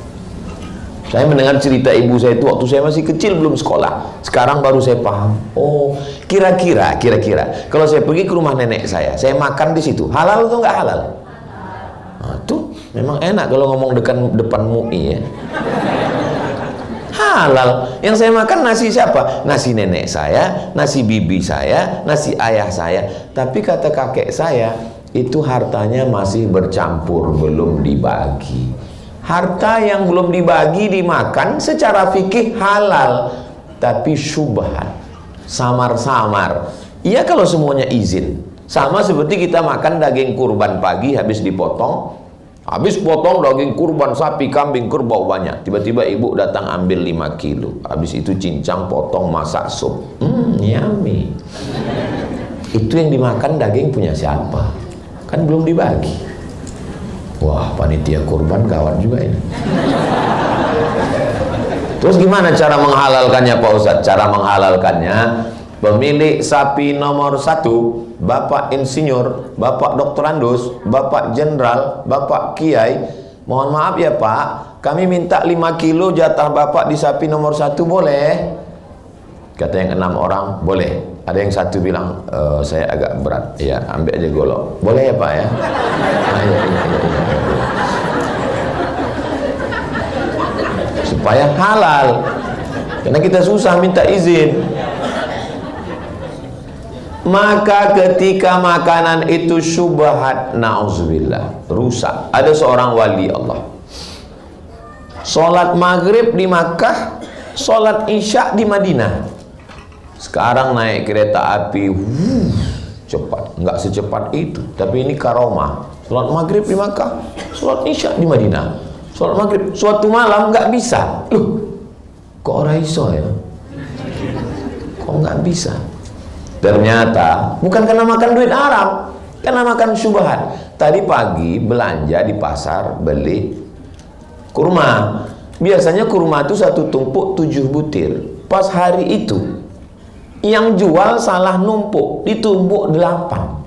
Saya mendengar cerita ibu saya itu waktu saya masih kecil, belum sekolah. Sekarang baru saya paham. Oh, kira-kira kalau saya pergi ke rumah nenek saya makan di situ, halal atau nggak halal? Nah, tuh memang enak kalau ngomong depan MUI ya. Halal. Yang saya makan nasi siapa? Nasi nenek saya, nasi bibi saya, nasi ayah saya. Tapi kata kakek saya, itu hartanya masih bercampur, belum dibagi. Harta yang belum dibagi dimakan secara fikih halal, tapi syubhat, samar-samar. Iya kalau semuanya izin. Sama seperti kita makan daging kurban pagi habis dipotong. Habis potong daging kurban sapi, kambing, kerbau banyak. Tiba-tiba ibu datang ambil 5 kilo. Habis itu cincang, potong, masak sup. Yummy. Itu yang dimakan daging punya siapa? Kan belum dibagi. Wah, panitia kurban gawat juga ini. Terus gimana cara menghalalkannya Pak Ustadz? Cara menghalalkannya, pemilik sapi nomor 1, Bapak Insinyur, Bapak Doktorandus, Bapak Jenderal, Bapak Kiai, mohon maaf ya Pak, kami minta 5 kilo jatah Bapak di sapi nomor 1 boleh? Kata yang 6 orang, boleh. Ada yang satu bilang, saya agak berat. Ya, ambil aja golok. Boleh ya Pak ya? Ya. Supaya halal. Karena kita susah minta izin. Maka ketika makanan itu syubhat, na'udzubillah, rusak. Ada seorang wali Allah, sholat maghrib di Makkah, sholat isya di Madinah. Sekarang naik kereta api, cepat. Nggak secepat itu, tapi ini karomah. Sholat maghrib di Makkah, sholat isya di Madinah. Sholat maghrib, suatu malam nggak bisa. Loh, kok orang iso ya? Kok nggak bisa? Ternyata bukan karena makan duit haram, karena makan syubhat. Tadi pagi belanja di pasar, beli kurma. Biasanya kurma itu satu tumpuk 7 butir. Pas hari itu yang jual salah numpuk, ditumpuk 8.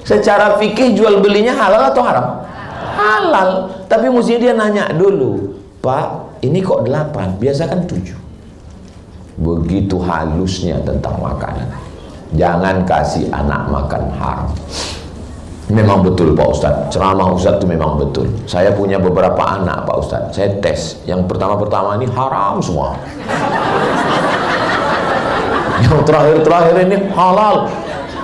Secara fikih jual belinya halal atau haram? Halal. Tapi mestinya dia nanya dulu, Pak, ini kok 8? Biasa kan 7. Begitu halusnya tentang makanan. Jangan kasih anak makan haram. Memang betul Pak Ustadz, ceramah Ustadz itu memang betul. Saya punya beberapa anak Pak Ustadz, saya tes. Yang pertama-pertama ini haram semua. Yang terakhir-terakhir ini halal.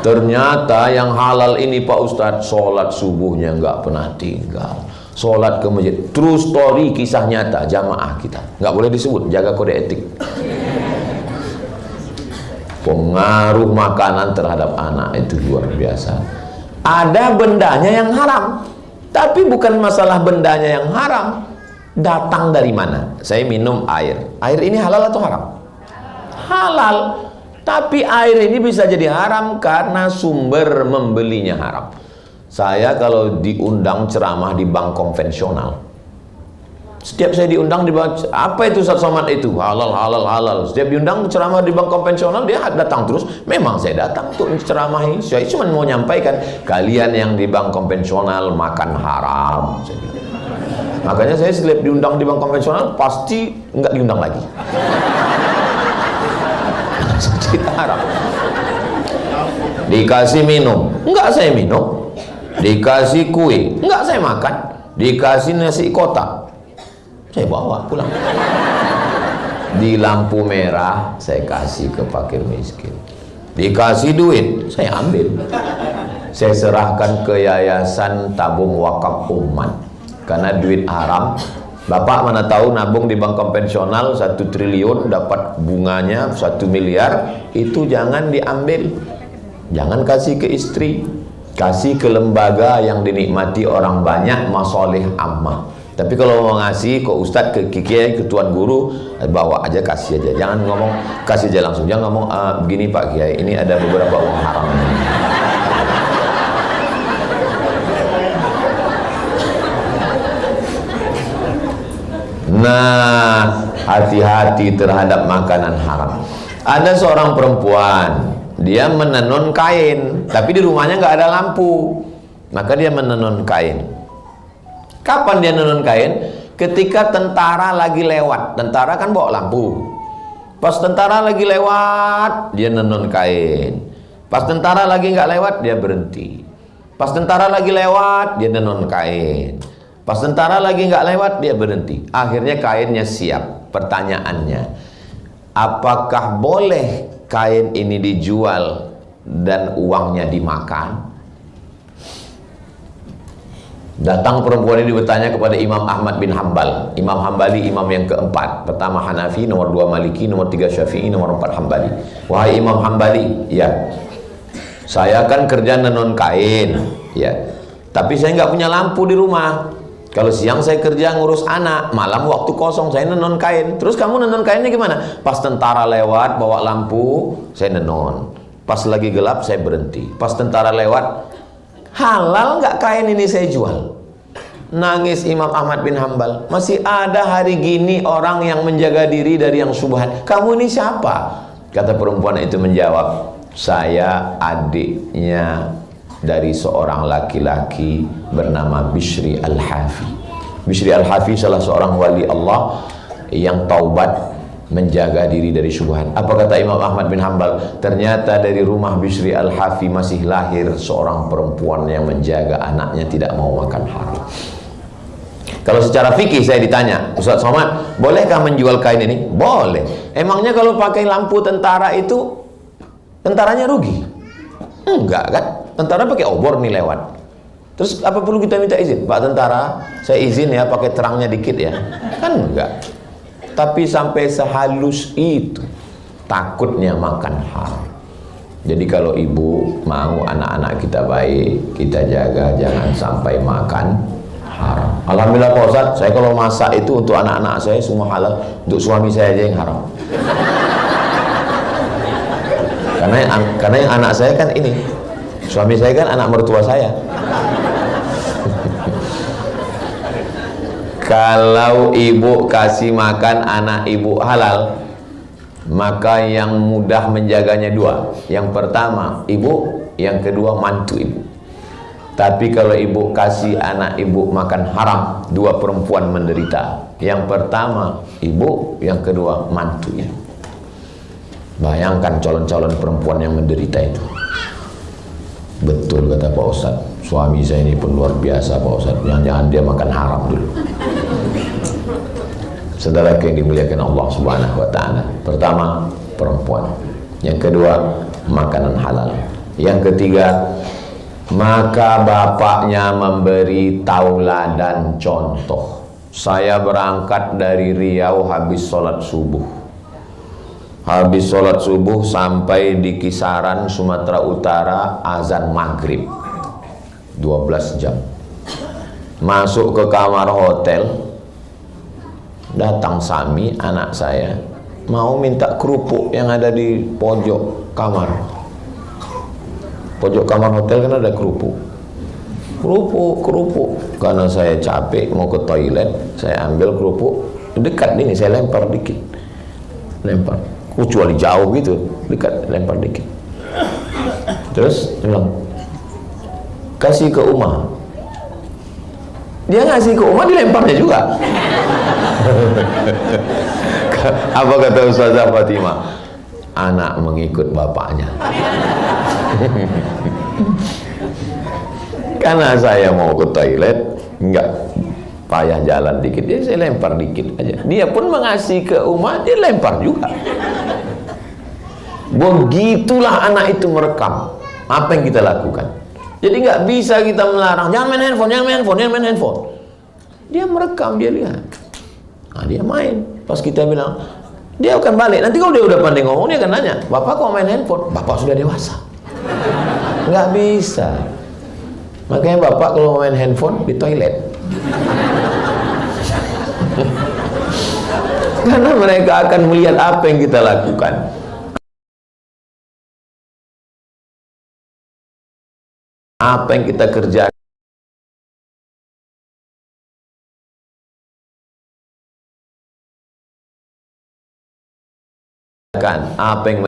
Ternyata yang halal ini Pak Ustadz, sholat subuhnya nggak pernah tinggal. Sholat ke masjid. True story, kisah nyata jamaah kita. Nggak boleh disebut, jaga kode etik. Pengaruh makanan terhadap anak itu luar biasa. Ada bendanya yang haram, tapi bukan masalah bendanya yang haram. Datang dari mana? Saya minum air. Air ini halal atau haram? Halal. Tapi air ini bisa jadi haram karena sumber membelinya haram. Saya kalau diundang ceramah di bank konvensional, setiap saya diundang di bank, apa itu Ustaz Somad itu? Halal, halal, halal. Setiap diundang ceramah di bank konvensional, dia datang terus. Memang saya datang untuk ceramahi. Saya cuma mau nyampaikan, kalian yang di bank konvensional makan haram. Makanya saya setiap diundang di bank konvensional, pasti nggak diundang lagi. Kita haram. Dikasih minum, nggak saya minum. Dikasih kue, nggak saya makan. Dikasih nasi kotak, saya bawa pulang. Di lampu merah saya kasih ke fakir miskin. Dikasih duit saya ambil, saya serahkan ke yayasan tabung wakaf umat. Karena duit haram, Bapak mana tahu nabung di bank konvensional 1 triliun dapat bunganya 1 miliar, itu jangan diambil. Jangan kasih ke istri, kasih ke lembaga yang dinikmati orang banyak, masoleh ammah. Tapi kalau mau ngasih ke ustadz, ke kiai, ke tuan guru, bawa aja, kasih aja. Jangan ngomong kasih aja langsung. Jangan ngomong begini Pak Kiai, ini ada beberapa uang haram. Nah, hati-hati terhadap makanan haram. Ada seorang perempuan, dia menenun kain, tapi di rumahnya nggak ada lampu. Maka dia menenun kain. Kapan dia menenun kain? Ketika tentara lagi lewat. Tentara kan bawa lampu. Pas tentara lagi lewat, dia menenun kain. Pas tentara lagi nggak lewat, dia berhenti. Pas tentara lagi lewat, dia menenun kain. Pas tentara lagi nggak lewat, dia berhenti. Akhirnya kainnya siap. Pertanyaannya, apakah boleh kain ini dijual dan uangnya dimakan? Datang perempuan ini bertanya kepada Imam Ahmad bin Hanbal. Imam Hanbali, imam yang keempat. Pertama Hanafi, nomor 2 Maliki, nomor 3 Syafi'i, nomor 4 Hanbali. Wahai Imam Hanbali, ya, saya kan kerja nenun kain, ya, tapi saya nggak punya lampu di rumah. Kalau siang saya kerja ngurus anak, malam waktu kosong saya nenun kain. Terus kamu nenun kainnya gimana? Pas tentara lewat bawa lampu, saya nenun. Pas lagi gelap saya berhenti. Pas tentara lewat, halal nggak kain ini saya jual? Nangis Imam Ahmad bin Hanbal. Masih ada hari gini orang yang menjaga diri dari yang syubhat. Kamu ini siapa? Kata perempuan itu menjawab, saya adiknya dari seorang laki-laki bernama Bishri Al-Hafi. Bishri Al-Hafi salah seorang wali Allah yang taubat menjaga diri dari syubhat. Apa kata Imam Ahmad bin Hanbal? Ternyata dari rumah Bishri Al-Hafi masih lahir seorang perempuan yang menjaga anaknya tidak mau makan haram. Kalau secara fikih saya ditanya, Ustaz Somad, bolehkah menjual kain ini? Boleh. Emangnya kalau pakai lampu tentara itu tentaranya rugi? Enggak kan? Tentara pakai obor nih lewat. Terus apa perlu kita minta izin? Pak tentara, saya izin ya pakai terangnya dikit ya. Kan enggak. Tapi sampai sehalus itu takutnya makan haram. Jadi kalau ibu mau anak-anak kita baik, kita jaga jangan sampai makan haram. Alhamdulillah Pak Ustaz, saya kalau masak itu untuk anak-anak saya semua halal, untuk suami saya aja yang haram. Karena yang anak saya kan ini, suami saya kan anak mertua saya. Kalau ibu kasih makan anak ibu halal, maka yang mudah menjaganya dua. Yang pertama ibu, yang kedua mantu ibu. Tapi kalau ibu kasih anak ibu makan haram, dua perempuan menderita. Yang pertama ibu, yang kedua mantunya. Bayangkan calon-calon perempuan yang menderita itu. Betul kata Pak Ustadz, suami saya ini pun luar biasa Pak Ustadz, jangan-jangan dia makan haram dulu. Saudara yang dimuliakan Allah Subhanahu wa taala. Pertama, perempuan. Yang kedua, makanan halal. Yang ketiga, maka bapaknya memberi tauladan contoh. Saya berangkat dari Riau habis sholat subuh. Habis sholat subuh sampai di kisaran Sumatera Utara azan maghrib 12 jam. Masuk ke kamar hotel, datang Sami anak saya mau minta kerupuk yang ada di pojok kamar. Pojok kamar hotel kan ada kerupuk. Kerupuk. Karena saya capek mau ke toilet, saya ambil kerupuk dekat ini, saya lempar dikit. Lempar. Kecuali jauh gitu, dekat, lempar dikit. Terus dia bilang, kasih ke Uma. Dia ngasih ke Uma, dilemparnya juga. Apa kata Ustazah Fatimah? Anak mengikut bapaknya. Karena saya mau ke toilet, enggak payah jalan dikit, dia saya lempar dikit aja. Dia pun mengasih ke Uma, dia lempar juga. Begitulah anak itu merekam apa yang kita lakukan. Jadi nggak bisa kita melarang, jangan main handphone. Dia merekam, dia lihat. Nah, dia main. Pas kita bilang, dia akan balik. Nanti kalau dia udah pandai ngomong, dia akan nanya, Bapak kok main handphone? Bapak sudah dewasa. Nggak bisa. Makanya Bapak kalau main handphone di toilet. Karena mereka akan melihat apa yang kita lakukan. Apa yang kita kerjakan. Apa yang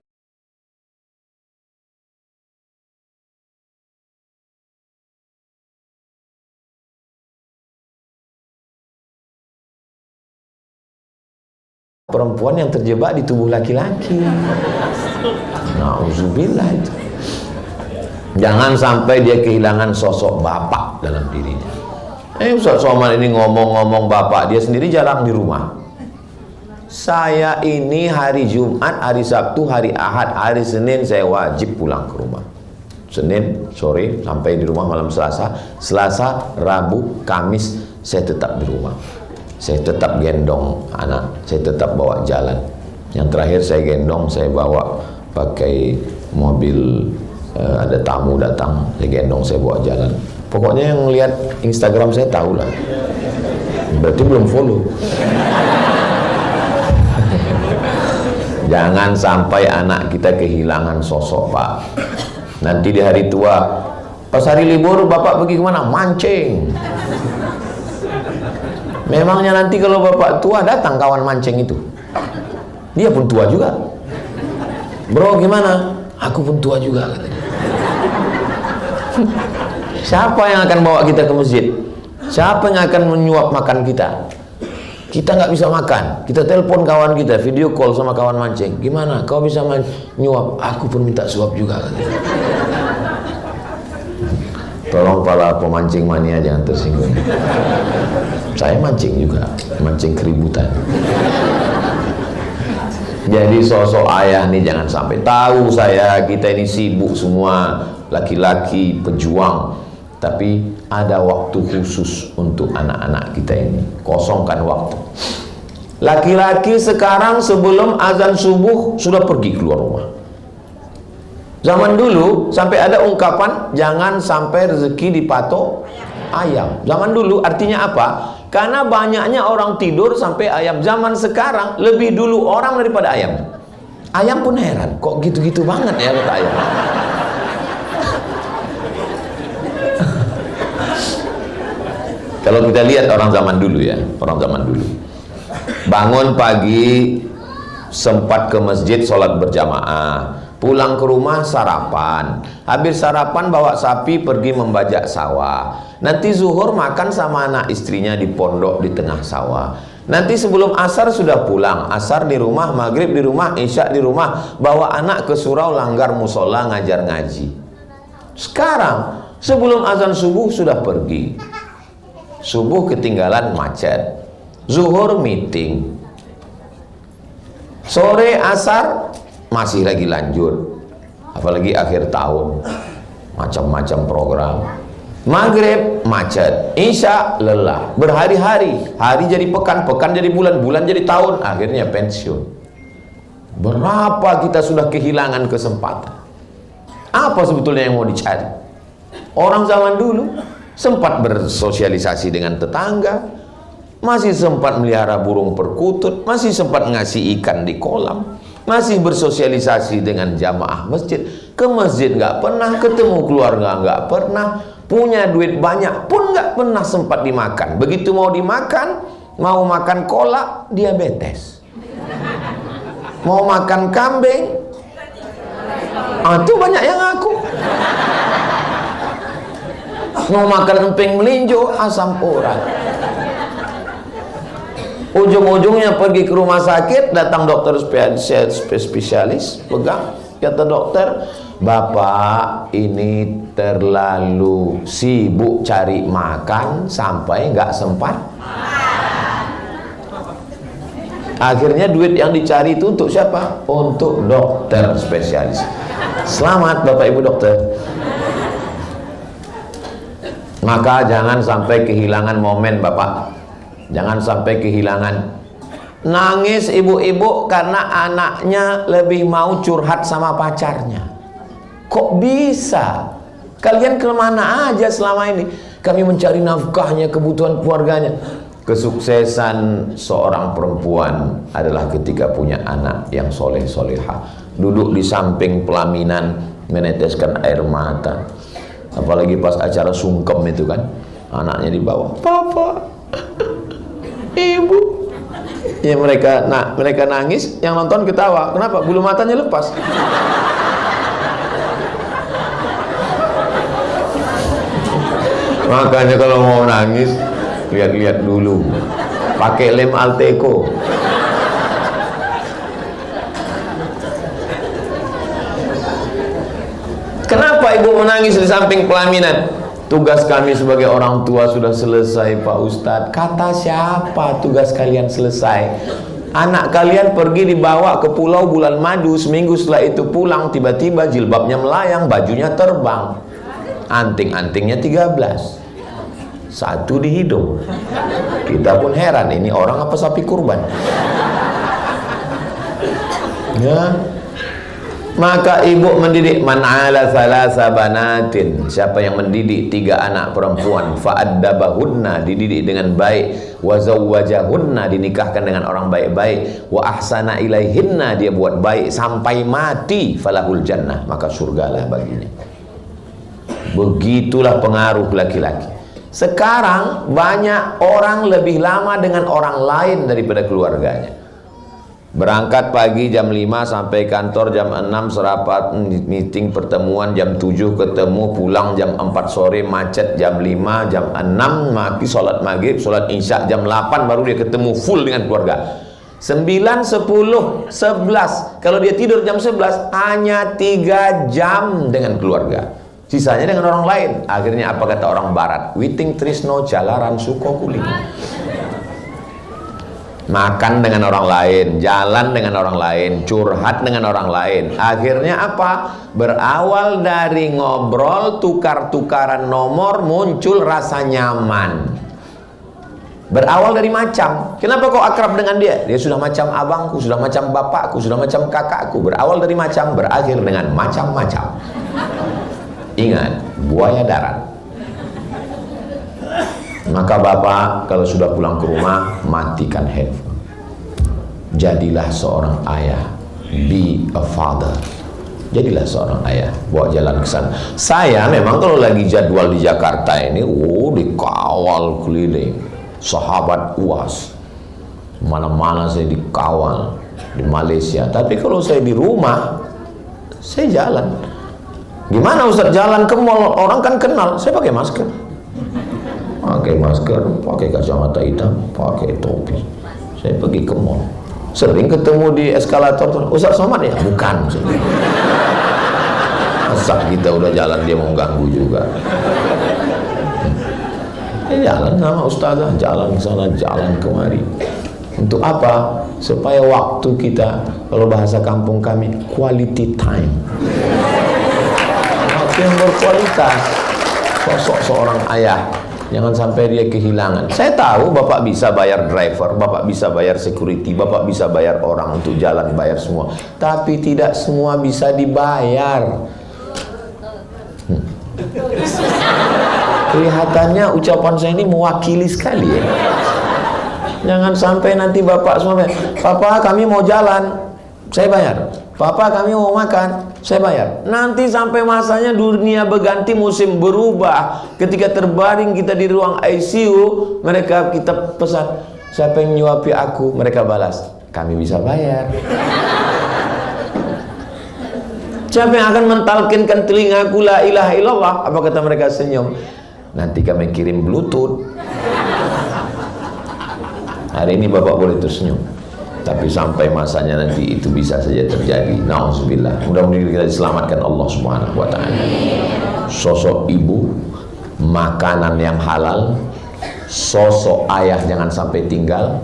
perempuan yang terjebak di tubuh laki-laki. Nauzubillah itu. Jangan sampai dia kehilangan sosok bapak dalam dirinya. Ustaz Somad ini ngomong-ngomong bapak, dia sendiri jarang di rumah. Saya ini hari Jumat, hari Sabtu, hari Ahad, hari Senin saya wajib pulang ke rumah. Senin sore sampai di rumah malam Selasa. Selasa, Rabu, Kamis saya tetap di rumah. Saya tetap gendong anak, saya tetap bawa jalan. Yang terakhir saya gendong, saya bawa pakai mobil. Ada tamu datang, saya gendong, saya bawa jalan. Pokoknya yang lihat Instagram saya tahu lah. Berarti belum follow. Jangan sampai anak kita kehilangan sosok Pak. Nanti di hari tua, pas hari libur Bapak pergi kemana? Mancing. Memangnya nanti kalau Bapak tua datang kawan mancing itu, dia pun tua juga. Bro gimana? Aku pun tua juga katanya. Siapa yang akan bawa kita ke masjid? Siapa yang akan menyuap makan kita? Kita nggak bisa makan, kita telepon kawan kita, video call sama kawan mancing. Gimana? Kau bisa nyuap? Aku pun minta suap juga. Tolong para pemancing mania jangan tersinggung. Saya mancing juga, mancing keributan. Jadi sosok ayah nih jangan sampai tahu saya, kita ini sibuk semua, laki-laki pejuang, tapi ada waktu khusus untuk anak-anak kita ini. Kosongkan waktu. Laki-laki sekarang sebelum azan subuh sudah pergi keluar rumah. Zaman dulu sampai ada ungkapan jangan sampai rezeki dipatok ayam. Zaman dulu artinya apa? Karena banyaknya orang tidur sampai ayam. Zaman sekarang lebih dulu orang daripada ayam. Ayam pun heran, kok gitu-gitu banget ya kata ayam. Kalau kita lihat orang zaman dulu ya, orang zaman dulu bangun pagi sempat ke masjid sholat berjamaah, pulang ke rumah sarapan, habis sarapan bawa sapi pergi membajak sawah, nanti zuhur makan sama anak istrinya di pondok di tengah sawah, nanti sebelum asar sudah pulang, asar di rumah, maghrib di rumah, isya di rumah, bawa anak ke surau langgar musola ngajar ngaji. Sekarang sebelum azan subuh sudah pergi, subuh ketinggalan macet, zuhur meeting, sore asar masih lagi lanjut, apalagi akhir tahun macam-macam program, maghrib macet, isya lelah, berhari-hari, hari jadi pekan, pekan jadi bulan, bulan jadi tahun, akhirnya pensiun. Berapa kita sudah kehilangan kesempatan. Apa sebetulnya yang mau dicari? Orang zaman dulu sempat bersosialisasi dengan tetangga, masih sempat melihara burung perkutut, masih sempat ngasih ikan di kolam, masih bersosialisasi dengan jamaah masjid. Ke masjid nggak pernah, ketemu keluarga nggak pernah, punya duit banyak pun nggak pernah sempat dimakan. Begitu mau dimakan, mau makan kolak, diabetes. Mau makan kambing, itu banyak yang ngaku. Mau makan emping melinjo, asam urat. Ujung-ujungnya pergi ke rumah sakit, datang dokter spesialis, pegang, kata dokter, Bapak ini terlalu sibuk cari makan sampai nggak sempat. Akhirnya duit yang dicari itu untuk siapa? Untuk dokter spesialis. Selamat Bapak Ibu dokter. Maka jangan sampai kehilangan momen Bapak. Jangan sampai kehilangan. Nangis ibu-ibu karena anaknya lebih mau curhat sama pacarnya. Kok bisa? Kalian kemana aja selama ini? Kami mencari nafkahnya, kebutuhan keluarganya. Kesuksesan seorang perempuan adalah ketika punya anak yang soleh-solehah, duduk di samping pelaminan meneteskan air mata. Apalagi pas acara sungkem itu kan, anaknya di bawah, Papa, Ibu. Ya mereka nangis, yang nonton ketawa. Kenapa? Bulu matanya lepas. Makanya kalau mau nangis, lihat-lihat dulu, pakai lem Alteco. Kenapa ibu menangis di samping pelaminan? Tugas kami sebagai orang tua sudah selesai Pak Ustadz. Kata siapa tugas kalian selesai? Anak kalian pergi dibawa ke pulau bulan madu, seminggu setelah itu pulang, tiba-tiba jilbabnya melayang, bajunya terbang, anting-antingnya 13, satu di hidung. Kita pun heran, ini orang apa sapi kurban? Ya. Maka ibu mendidik, man ala thalatha banatin, siapa yang mendidik 3 anak perempuan, fa'addabahunna, dididik dengan baik, wa zawwajahunna, dinikahkan dengan orang baik-baik, wa ahsana ilaihinna, dia buat baik sampai mati, falahul jannah, maka surgalah baginya. Begitulah pengaruh laki-laki. Sekarang banyak orang lebih lama dengan orang lain daripada keluarganya. Berangkat pagi jam 5 sampai kantor jam 6, serapat meeting pertemuan jam 7 ketemu, pulang jam 4 sore, macet jam 5, jam 6 mati sholat maghrib, sholat isya jam 8 baru dia ketemu full dengan keluarga. 9, 10, 11. Kalau dia tidur jam 11 hanya 3 jam dengan keluarga. Sisanya dengan orang lain. Akhirnya apa kata orang barat? Witing trisno jalaran suko kuling. Makan dengan orang lain, jalan dengan orang lain, curhat dengan orang lain. Akhirnya apa? Berawal dari ngobrol, tukar-tukaran nomor, muncul rasa nyaman. Berawal dari macam. Kenapa kau akrab dengan dia? Dia sudah macam abangku, sudah macam bapakku, sudah macam kakakku. Berawal dari macam, berakhir dengan macam-macam. Ingat, buaya darat. Maka bapak kalau sudah pulang ke rumah, matikan handphone. Jadilah seorang ayah. Be a father. Jadilah seorang ayah. Bawa jalan ke sana. Saya memang kalau lagi jadwal di Jakarta ini, dikawal keliling. Sahabat UAS. Mana-mana saya dikawal. Di Malaysia. Tapi kalau saya di rumah, saya jalan. Gimana Ustaz jalan ke mall? Orang kan kenal. Saya pakai masker. Pakai masker, pakai kacamata hitam, pakai topi. Saya pergi ke mall. Sering ketemu di eskalator. Ustaz Somad ya? Bukan. Masa kita udah jalan dia mau ganggu juga. Jalan sama ustazah, jalan ke sana, jalan kemari. Untuk apa? Supaya waktu kita, kalau bahasa kampung kami, quality time. Waktu yang berkualitas. Sosok seorang ayah. Jangan sampai dia kehilangan. Saya tahu bapak bisa bayar driver, bapak bisa bayar security, bapak bisa bayar orang untuk jalan, bayar semua. Tapi tidak semua bisa dibayar. Kelihatannya ucapan saya ini mewakili sekali ya. Jangan sampai nanti bapak semua, Papa kami mau jalan, saya bayar. Papa kami mau makan, saya bayar. Nanti sampai masanya dunia berganti, musim berubah. Ketika terbaring kita di ruang ICU, kita pesan, siapa yang nyuapi aku? Mereka balas, kami bisa bayar. Siapa yang akan mentalkinkan telingaku la ilaha illallah? Apa kata mereka? Senyum. Nanti kami kirim Bluetooth. Hari ini bapak boleh tersenyum, tapi sampai masanya nanti itu bisa saja terjadi. Nauzubillah. Mudah-mudahan kita diselamatkan Allah Subhanahu wa taala. Sosok ibu, makanan yang halal. Sosok ayah jangan sampai tinggal.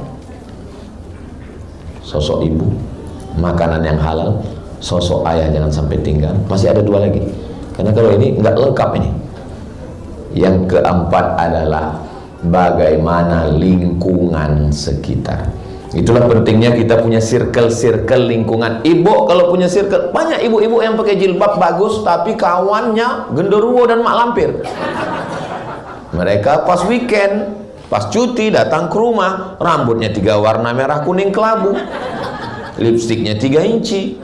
Sosok ibu, makanan yang halal. Sosok ayah jangan sampai tinggal. Masih ada 2 lagi. Karena kalau ini enggak lengkap ini. Yang keempat adalah bagaimana lingkungan sekitar. Itulah pentingnya kita punya circle lingkungan. Ibu kalau punya circle, banyak ibu-ibu yang pakai jilbab bagus tapi kawannya genderuwo dan mak lampir. Mereka pas weekend, pas cuti datang ke rumah, rambutnya 3 warna merah kuning kelabu, lipstiknya 3 inci.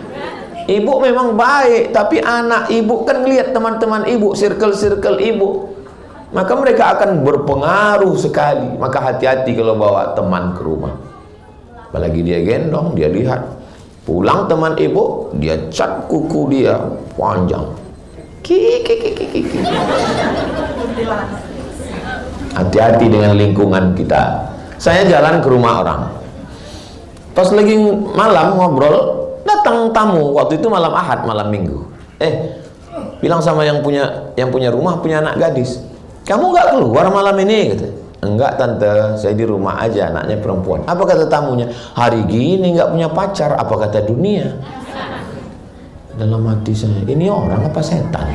Ibu memang baik, tapi anak ibu kan lihat teman-teman ibu, circle ibu, maka mereka akan berpengaruh sekali. Maka hati-hati kalau bawa teman ke rumah. Apalagi dia gendong, dia lihat. Pulang teman ibu, dia cat kuku dia panjang. Hati-hati dengan lingkungan kita. Saya jalan ke rumah orang. Pas lagi malam ngobrol, datang tamu. Waktu itu malam Ahad, malam Minggu. Bilang sama yang punya rumah, punya anak gadis. Kamu nggak keluar malam ini? Gitu. Enggak tante, saya di rumah aja, anaknya perempuan. Apa kata tamunya? Hari gini nggak punya pacar, apa kata dunia? Dalam hati saya, ini orang apa setan?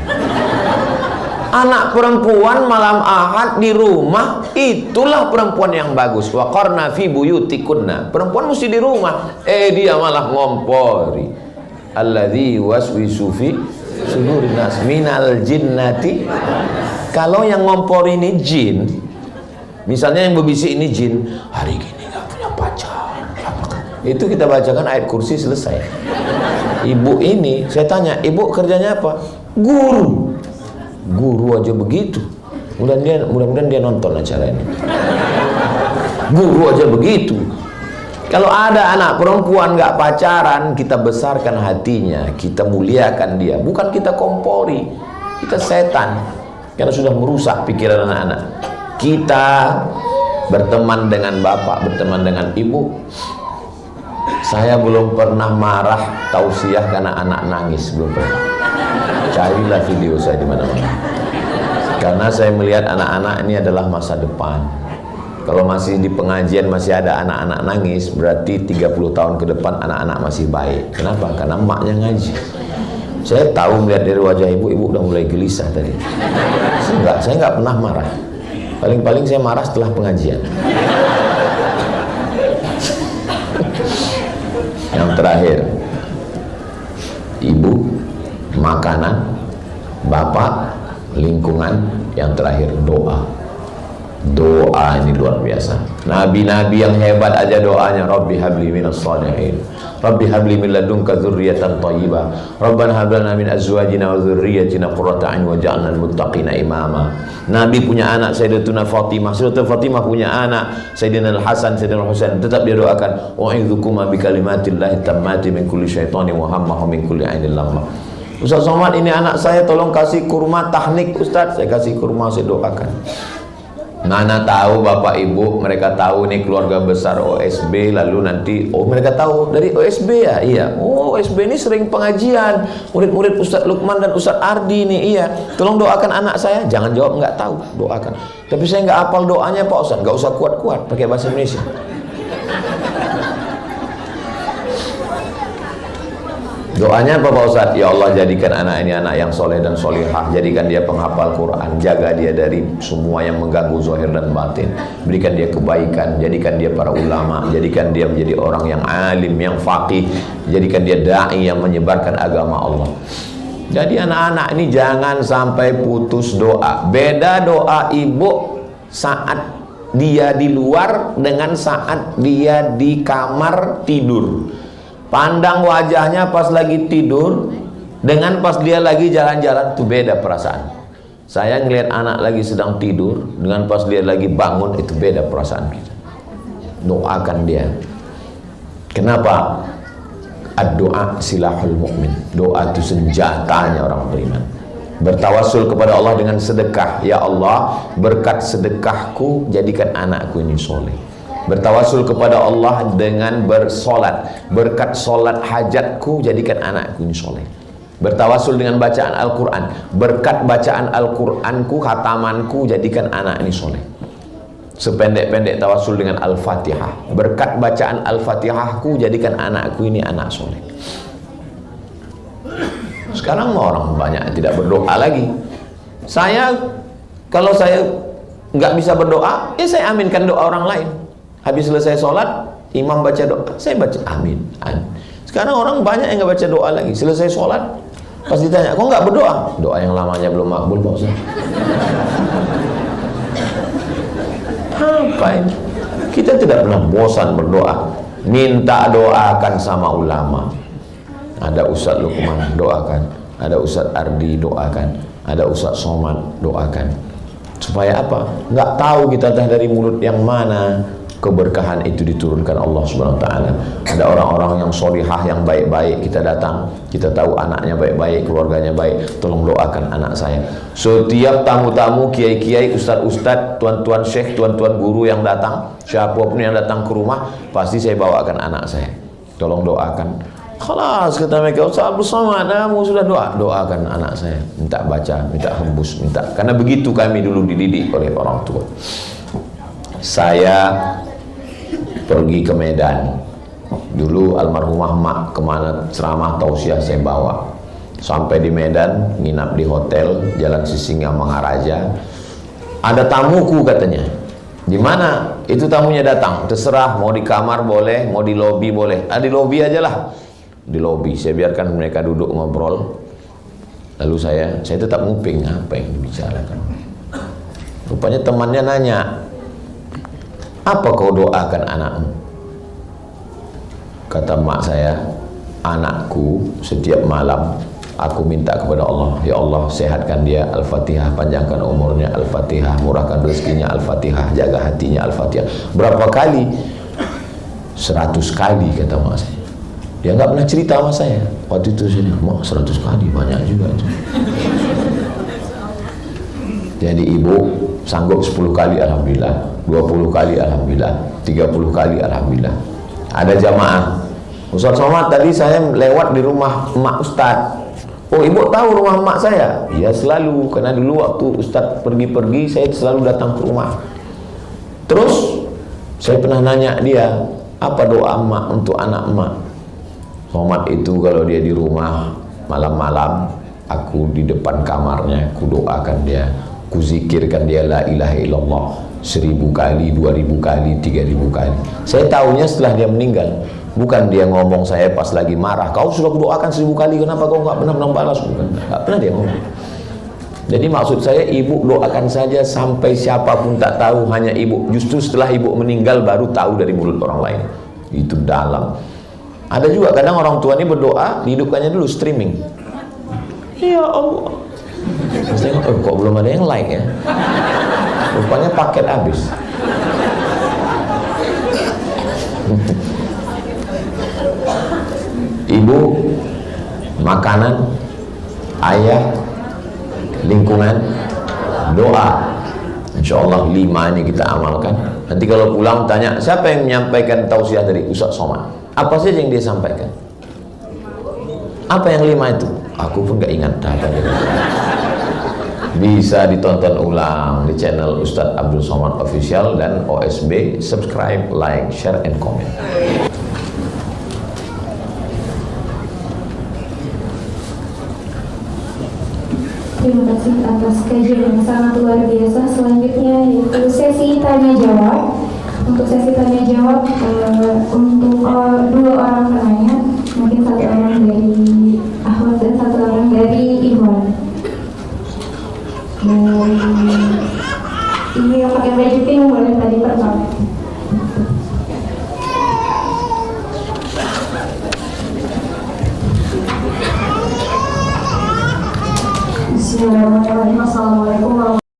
Anak perempuan malam Ahad di rumah, itulah perempuan yang bagus. Wa qarna fi buyutikunna. Perempuan mesti di rumah. Dia malah ngompori. Alladzi waswisu fi sudurin nas minal jinnati. Kalau yang ngompor ini jin, misalnya yang berbisik ini jin, hari gini gak punya pacar. Itu kita bacakan ayat kursi, selesai. Ibu ini, saya tanya, ibu kerjanya apa? Guru. Guru aja begitu. Mudah-mudahan dia nonton acara ini. Guru aja begitu. Kalau ada anak perempuan nggak pacaran, kita besarkan hatinya, kita muliakan dia. Bukan kita kompori, kita setan. Karena sudah merusak pikiran anak-anak. Kita berteman dengan bapak, berteman dengan ibu. Saya belum pernah marah tausiah karena anak nangis, belum pernah. Carilah video saya di mana-mana. Karena saya melihat anak-anak ini adalah masa depan. Kalau masih di pengajian masih ada anak-anak nangis, berarti 30 tahun ke depan anak-anak masih baik. Kenapa? Karena emaknya ngaji. Saya tahu melihat dari wajah ibu udah mulai gelisah tadi. Saya nggak pernah marah. Paling-paling saya marah setelah pengajian. Yang terakhir, ibu, makanan, bapak, lingkungan. Yang terakhir, doa. Doa ini luar biasa. Nabi-nabi yang hebat aja doanya, Rabbi habli minas shalihin, Rabbi habli min ladunka dzurriyyatan thayyibah, Rabbana hab lana min azwajina wa dzurriyyatina qurrata a'yun waj'alna lil muttaqina imama. Nabi punya anak Sayyidatuna Fatimah, Sayyidatuna Fatimah punya anak Sayyidina Al-Hasan, Sayyidina Al-Husain, tetap dia doakan, wa'idzukum bi kalimatillahi tammati min kulli syaitanin wa hamma min kulli ainil lamma. Ustaz Somad, ini anak saya, tolong kasih kurma tahnik Ustaz. Saya kasih kurma, saya doakan. Mana tahu bapak ibu mereka tahu nih keluarga besar OSB, lalu nanti mereka tahu dari OSB ya, iya, OSB ini sering pengajian murid-murid Ustadz Lukman dan Ustadz Ardi nih, iya, tolong doakan anak saya. Jangan jawab nggak tahu, doakan. Tapi saya nggak hafal doanya Pak Ustadz, nggak usah kuat-kuat, pakai bahasa Indonesia. Doanya apa Pak Ustadz? Ya Allah, jadikan anak ini anak yang soleh dan solihah, jadikan dia penghafal Quran, jaga dia dari semua yang mengganggu zahir dan batin, berikan dia kebaikan, jadikan dia para ulama, jadikan dia menjadi orang yang alim, yang faqih, jadikan dia da'i yang menyebarkan agama Allah. Jadi anak-anak ini jangan sampai putus doa. Beda doa ibu saat dia di luar dengan saat dia di kamar tidur. Pandang wajahnya pas lagi tidur dengan pas dia lagi jalan-jalan, itu beda perasaan. Saya ngelihat anak lagi sedang tidur dengan pas dia lagi bangun, itu beda perasaan kita. Doakan dia. Kenapa? Ad-doa silahul mu'min. Doa itu senjatanya orang beriman. Bertawasul kepada Allah dengan sedekah. Ya Allah, berkat sedekahku jadikan anakku ini soleh. Bertawasul kepada Allah dengan bersolat. Berkat solat hajatku jadikan anakku ini soleh. Bertawasul dengan bacaan Al-Quran. Berkat bacaan Al-Quranku, khatamanku, jadikan anak ini soleh. Sependek-pendek tawasul dengan Al-Fatihah. Berkat bacaan Al-Fatihahku, jadikan anakku ini anak soleh. Sekarang orang banyak tidak berdoa lagi. Kalau saya nggak bisa berdoa, ya saya aminkan doa orang lain. Habis selesai sholat, imam baca doa, saya baca amin, amin. Sekarang orang banyak yang nggak baca doa lagi. Selesai sholat, pas ditanya, kok nggak berdoa? Doa yang lamanya belum makbul Pak Ustaz. Apa ini? Kita tidak pernah bosan berdoa. Minta doakan sama ulama. Ada Ustadz Lukman, doakan. Ada Ustadz Ardi, doakan. Ada Ustadz Somad, doakan. Supaya apa? Nggak tahu kita dari mulut yang mana keberkahan itu diturunkan Allah Subhanahu wa taala. Ada orang-orang yang solihah, yang baik-baik, kita datang, kita tahu anaknya baik-baik, keluarganya baik, tolong doakan anak saya. Setiap tamu-tamu, kiai-kiai, ustad-ustad, tuan-tuan syekh, tuan-tuan guru yang datang, siapapun yang datang ke rumah, pasti saya bawakan anak saya. Tolong doakan. Khalas, kata mereka, Ustaz Abdul Somad, kamu sudah doakan anak saya. Minta baca, minta hembus, minta. Karena begitu kami dulu dididik oleh orang tua. Saya pergi ke Medan. Dulu almarhumah mak kemana ceramah tausiah saya bawa. Sampai di Medan, nginap di hotel Jalan Sisingamangaraja. Ada tamuku katanya. Di mana? Itu tamunya datang. Terserah, mau di kamar boleh, mau di lobi boleh. Di lobi aja lah. Di lobi, saya biarkan mereka duduk ngobrol. Lalu saya tetap nguping apa yang dibicarakan. Rupanya temannya nanya, apa kau doakan anakmu? Kata mak saya, anakku setiap malam aku minta kepada Allah, ya Allah sehatkan dia, Al-Fatihah, panjangkan umurnya, Al-Fatihah, murahkan rezekinya, Al-Fatihah, jaga hatinya, Al-Fatihah. Berapa kali 100 kali kata mak saya. Dia nggak pernah cerita sama saya. Waktu itu saya bilang, mak 100 kali banyak juga itu. Jadi ibu sanggup 10 kali alhamdulillah, 20 kali alhamdulillah, 30 kali alhamdulillah. Ada jamaah, Ustaz Somad tadi saya lewat di rumah emak Ustaz. Oh ibu tahu rumah emak saya? Ya selalu, karena dulu waktu Ustaz pergi-pergi saya selalu datang ke rumah. Terus saya pernah nanya dia, apa doa emak untuk anak emak? Somad itu kalau dia di rumah malam-malam, aku di depan kamarnya, aku doakan dia, ku zikirkan dia la ilaha illallah 1000 kali, 2000 kali, 3000 kali. Saya tahunya setelah dia meninggal. Bukan dia ngomong saya pas lagi marah, kau sudah kudoakan 1000 kali, kenapa kau nggak pernah balas? Bukan, nggak pernah dia ngomong. Jadi maksud saya, ibu doakan saja sampai siapapun tak tahu, hanya ibu. Justru setelah ibu meninggal baru tahu dari mulut orang lain. Itu dalam. Ada juga kadang orang tua ini berdoa, dihidupkannya dulu streaming. Ya Allah. Terus tengok, oh, kok belum ada yang like ya? Rupanya paket habis. Ibu, makanan, ayah, lingkungan, doa. Insya Allah 5 ini kita amalkan. Nanti kalau pulang tanya, siapa yang menyampaikan tausiah tadi? Ustaz Somad. Apa saja yang dia sampaikan? Apa yang 5 itu? Aku pun gak ingat. Bisa ditonton ulang di channel Ustadz Abdul Somad Official dan OSB. Subscribe, like, share, and comment. Terima kasih atas kajian yang sangat luar biasa. Selanjutnya yaitu sesi tanya jawab. Untuk sesi tanya jawab untuk 2 orang penanya, mungkin 1 orang dari Ahmad dan 1 orang dari Iwan. Ini yang pakai baju pink boleh tadi pertama. Bismillahirrahmanirrahim. Assalamualaikum warahmatullahi wabarakatuh.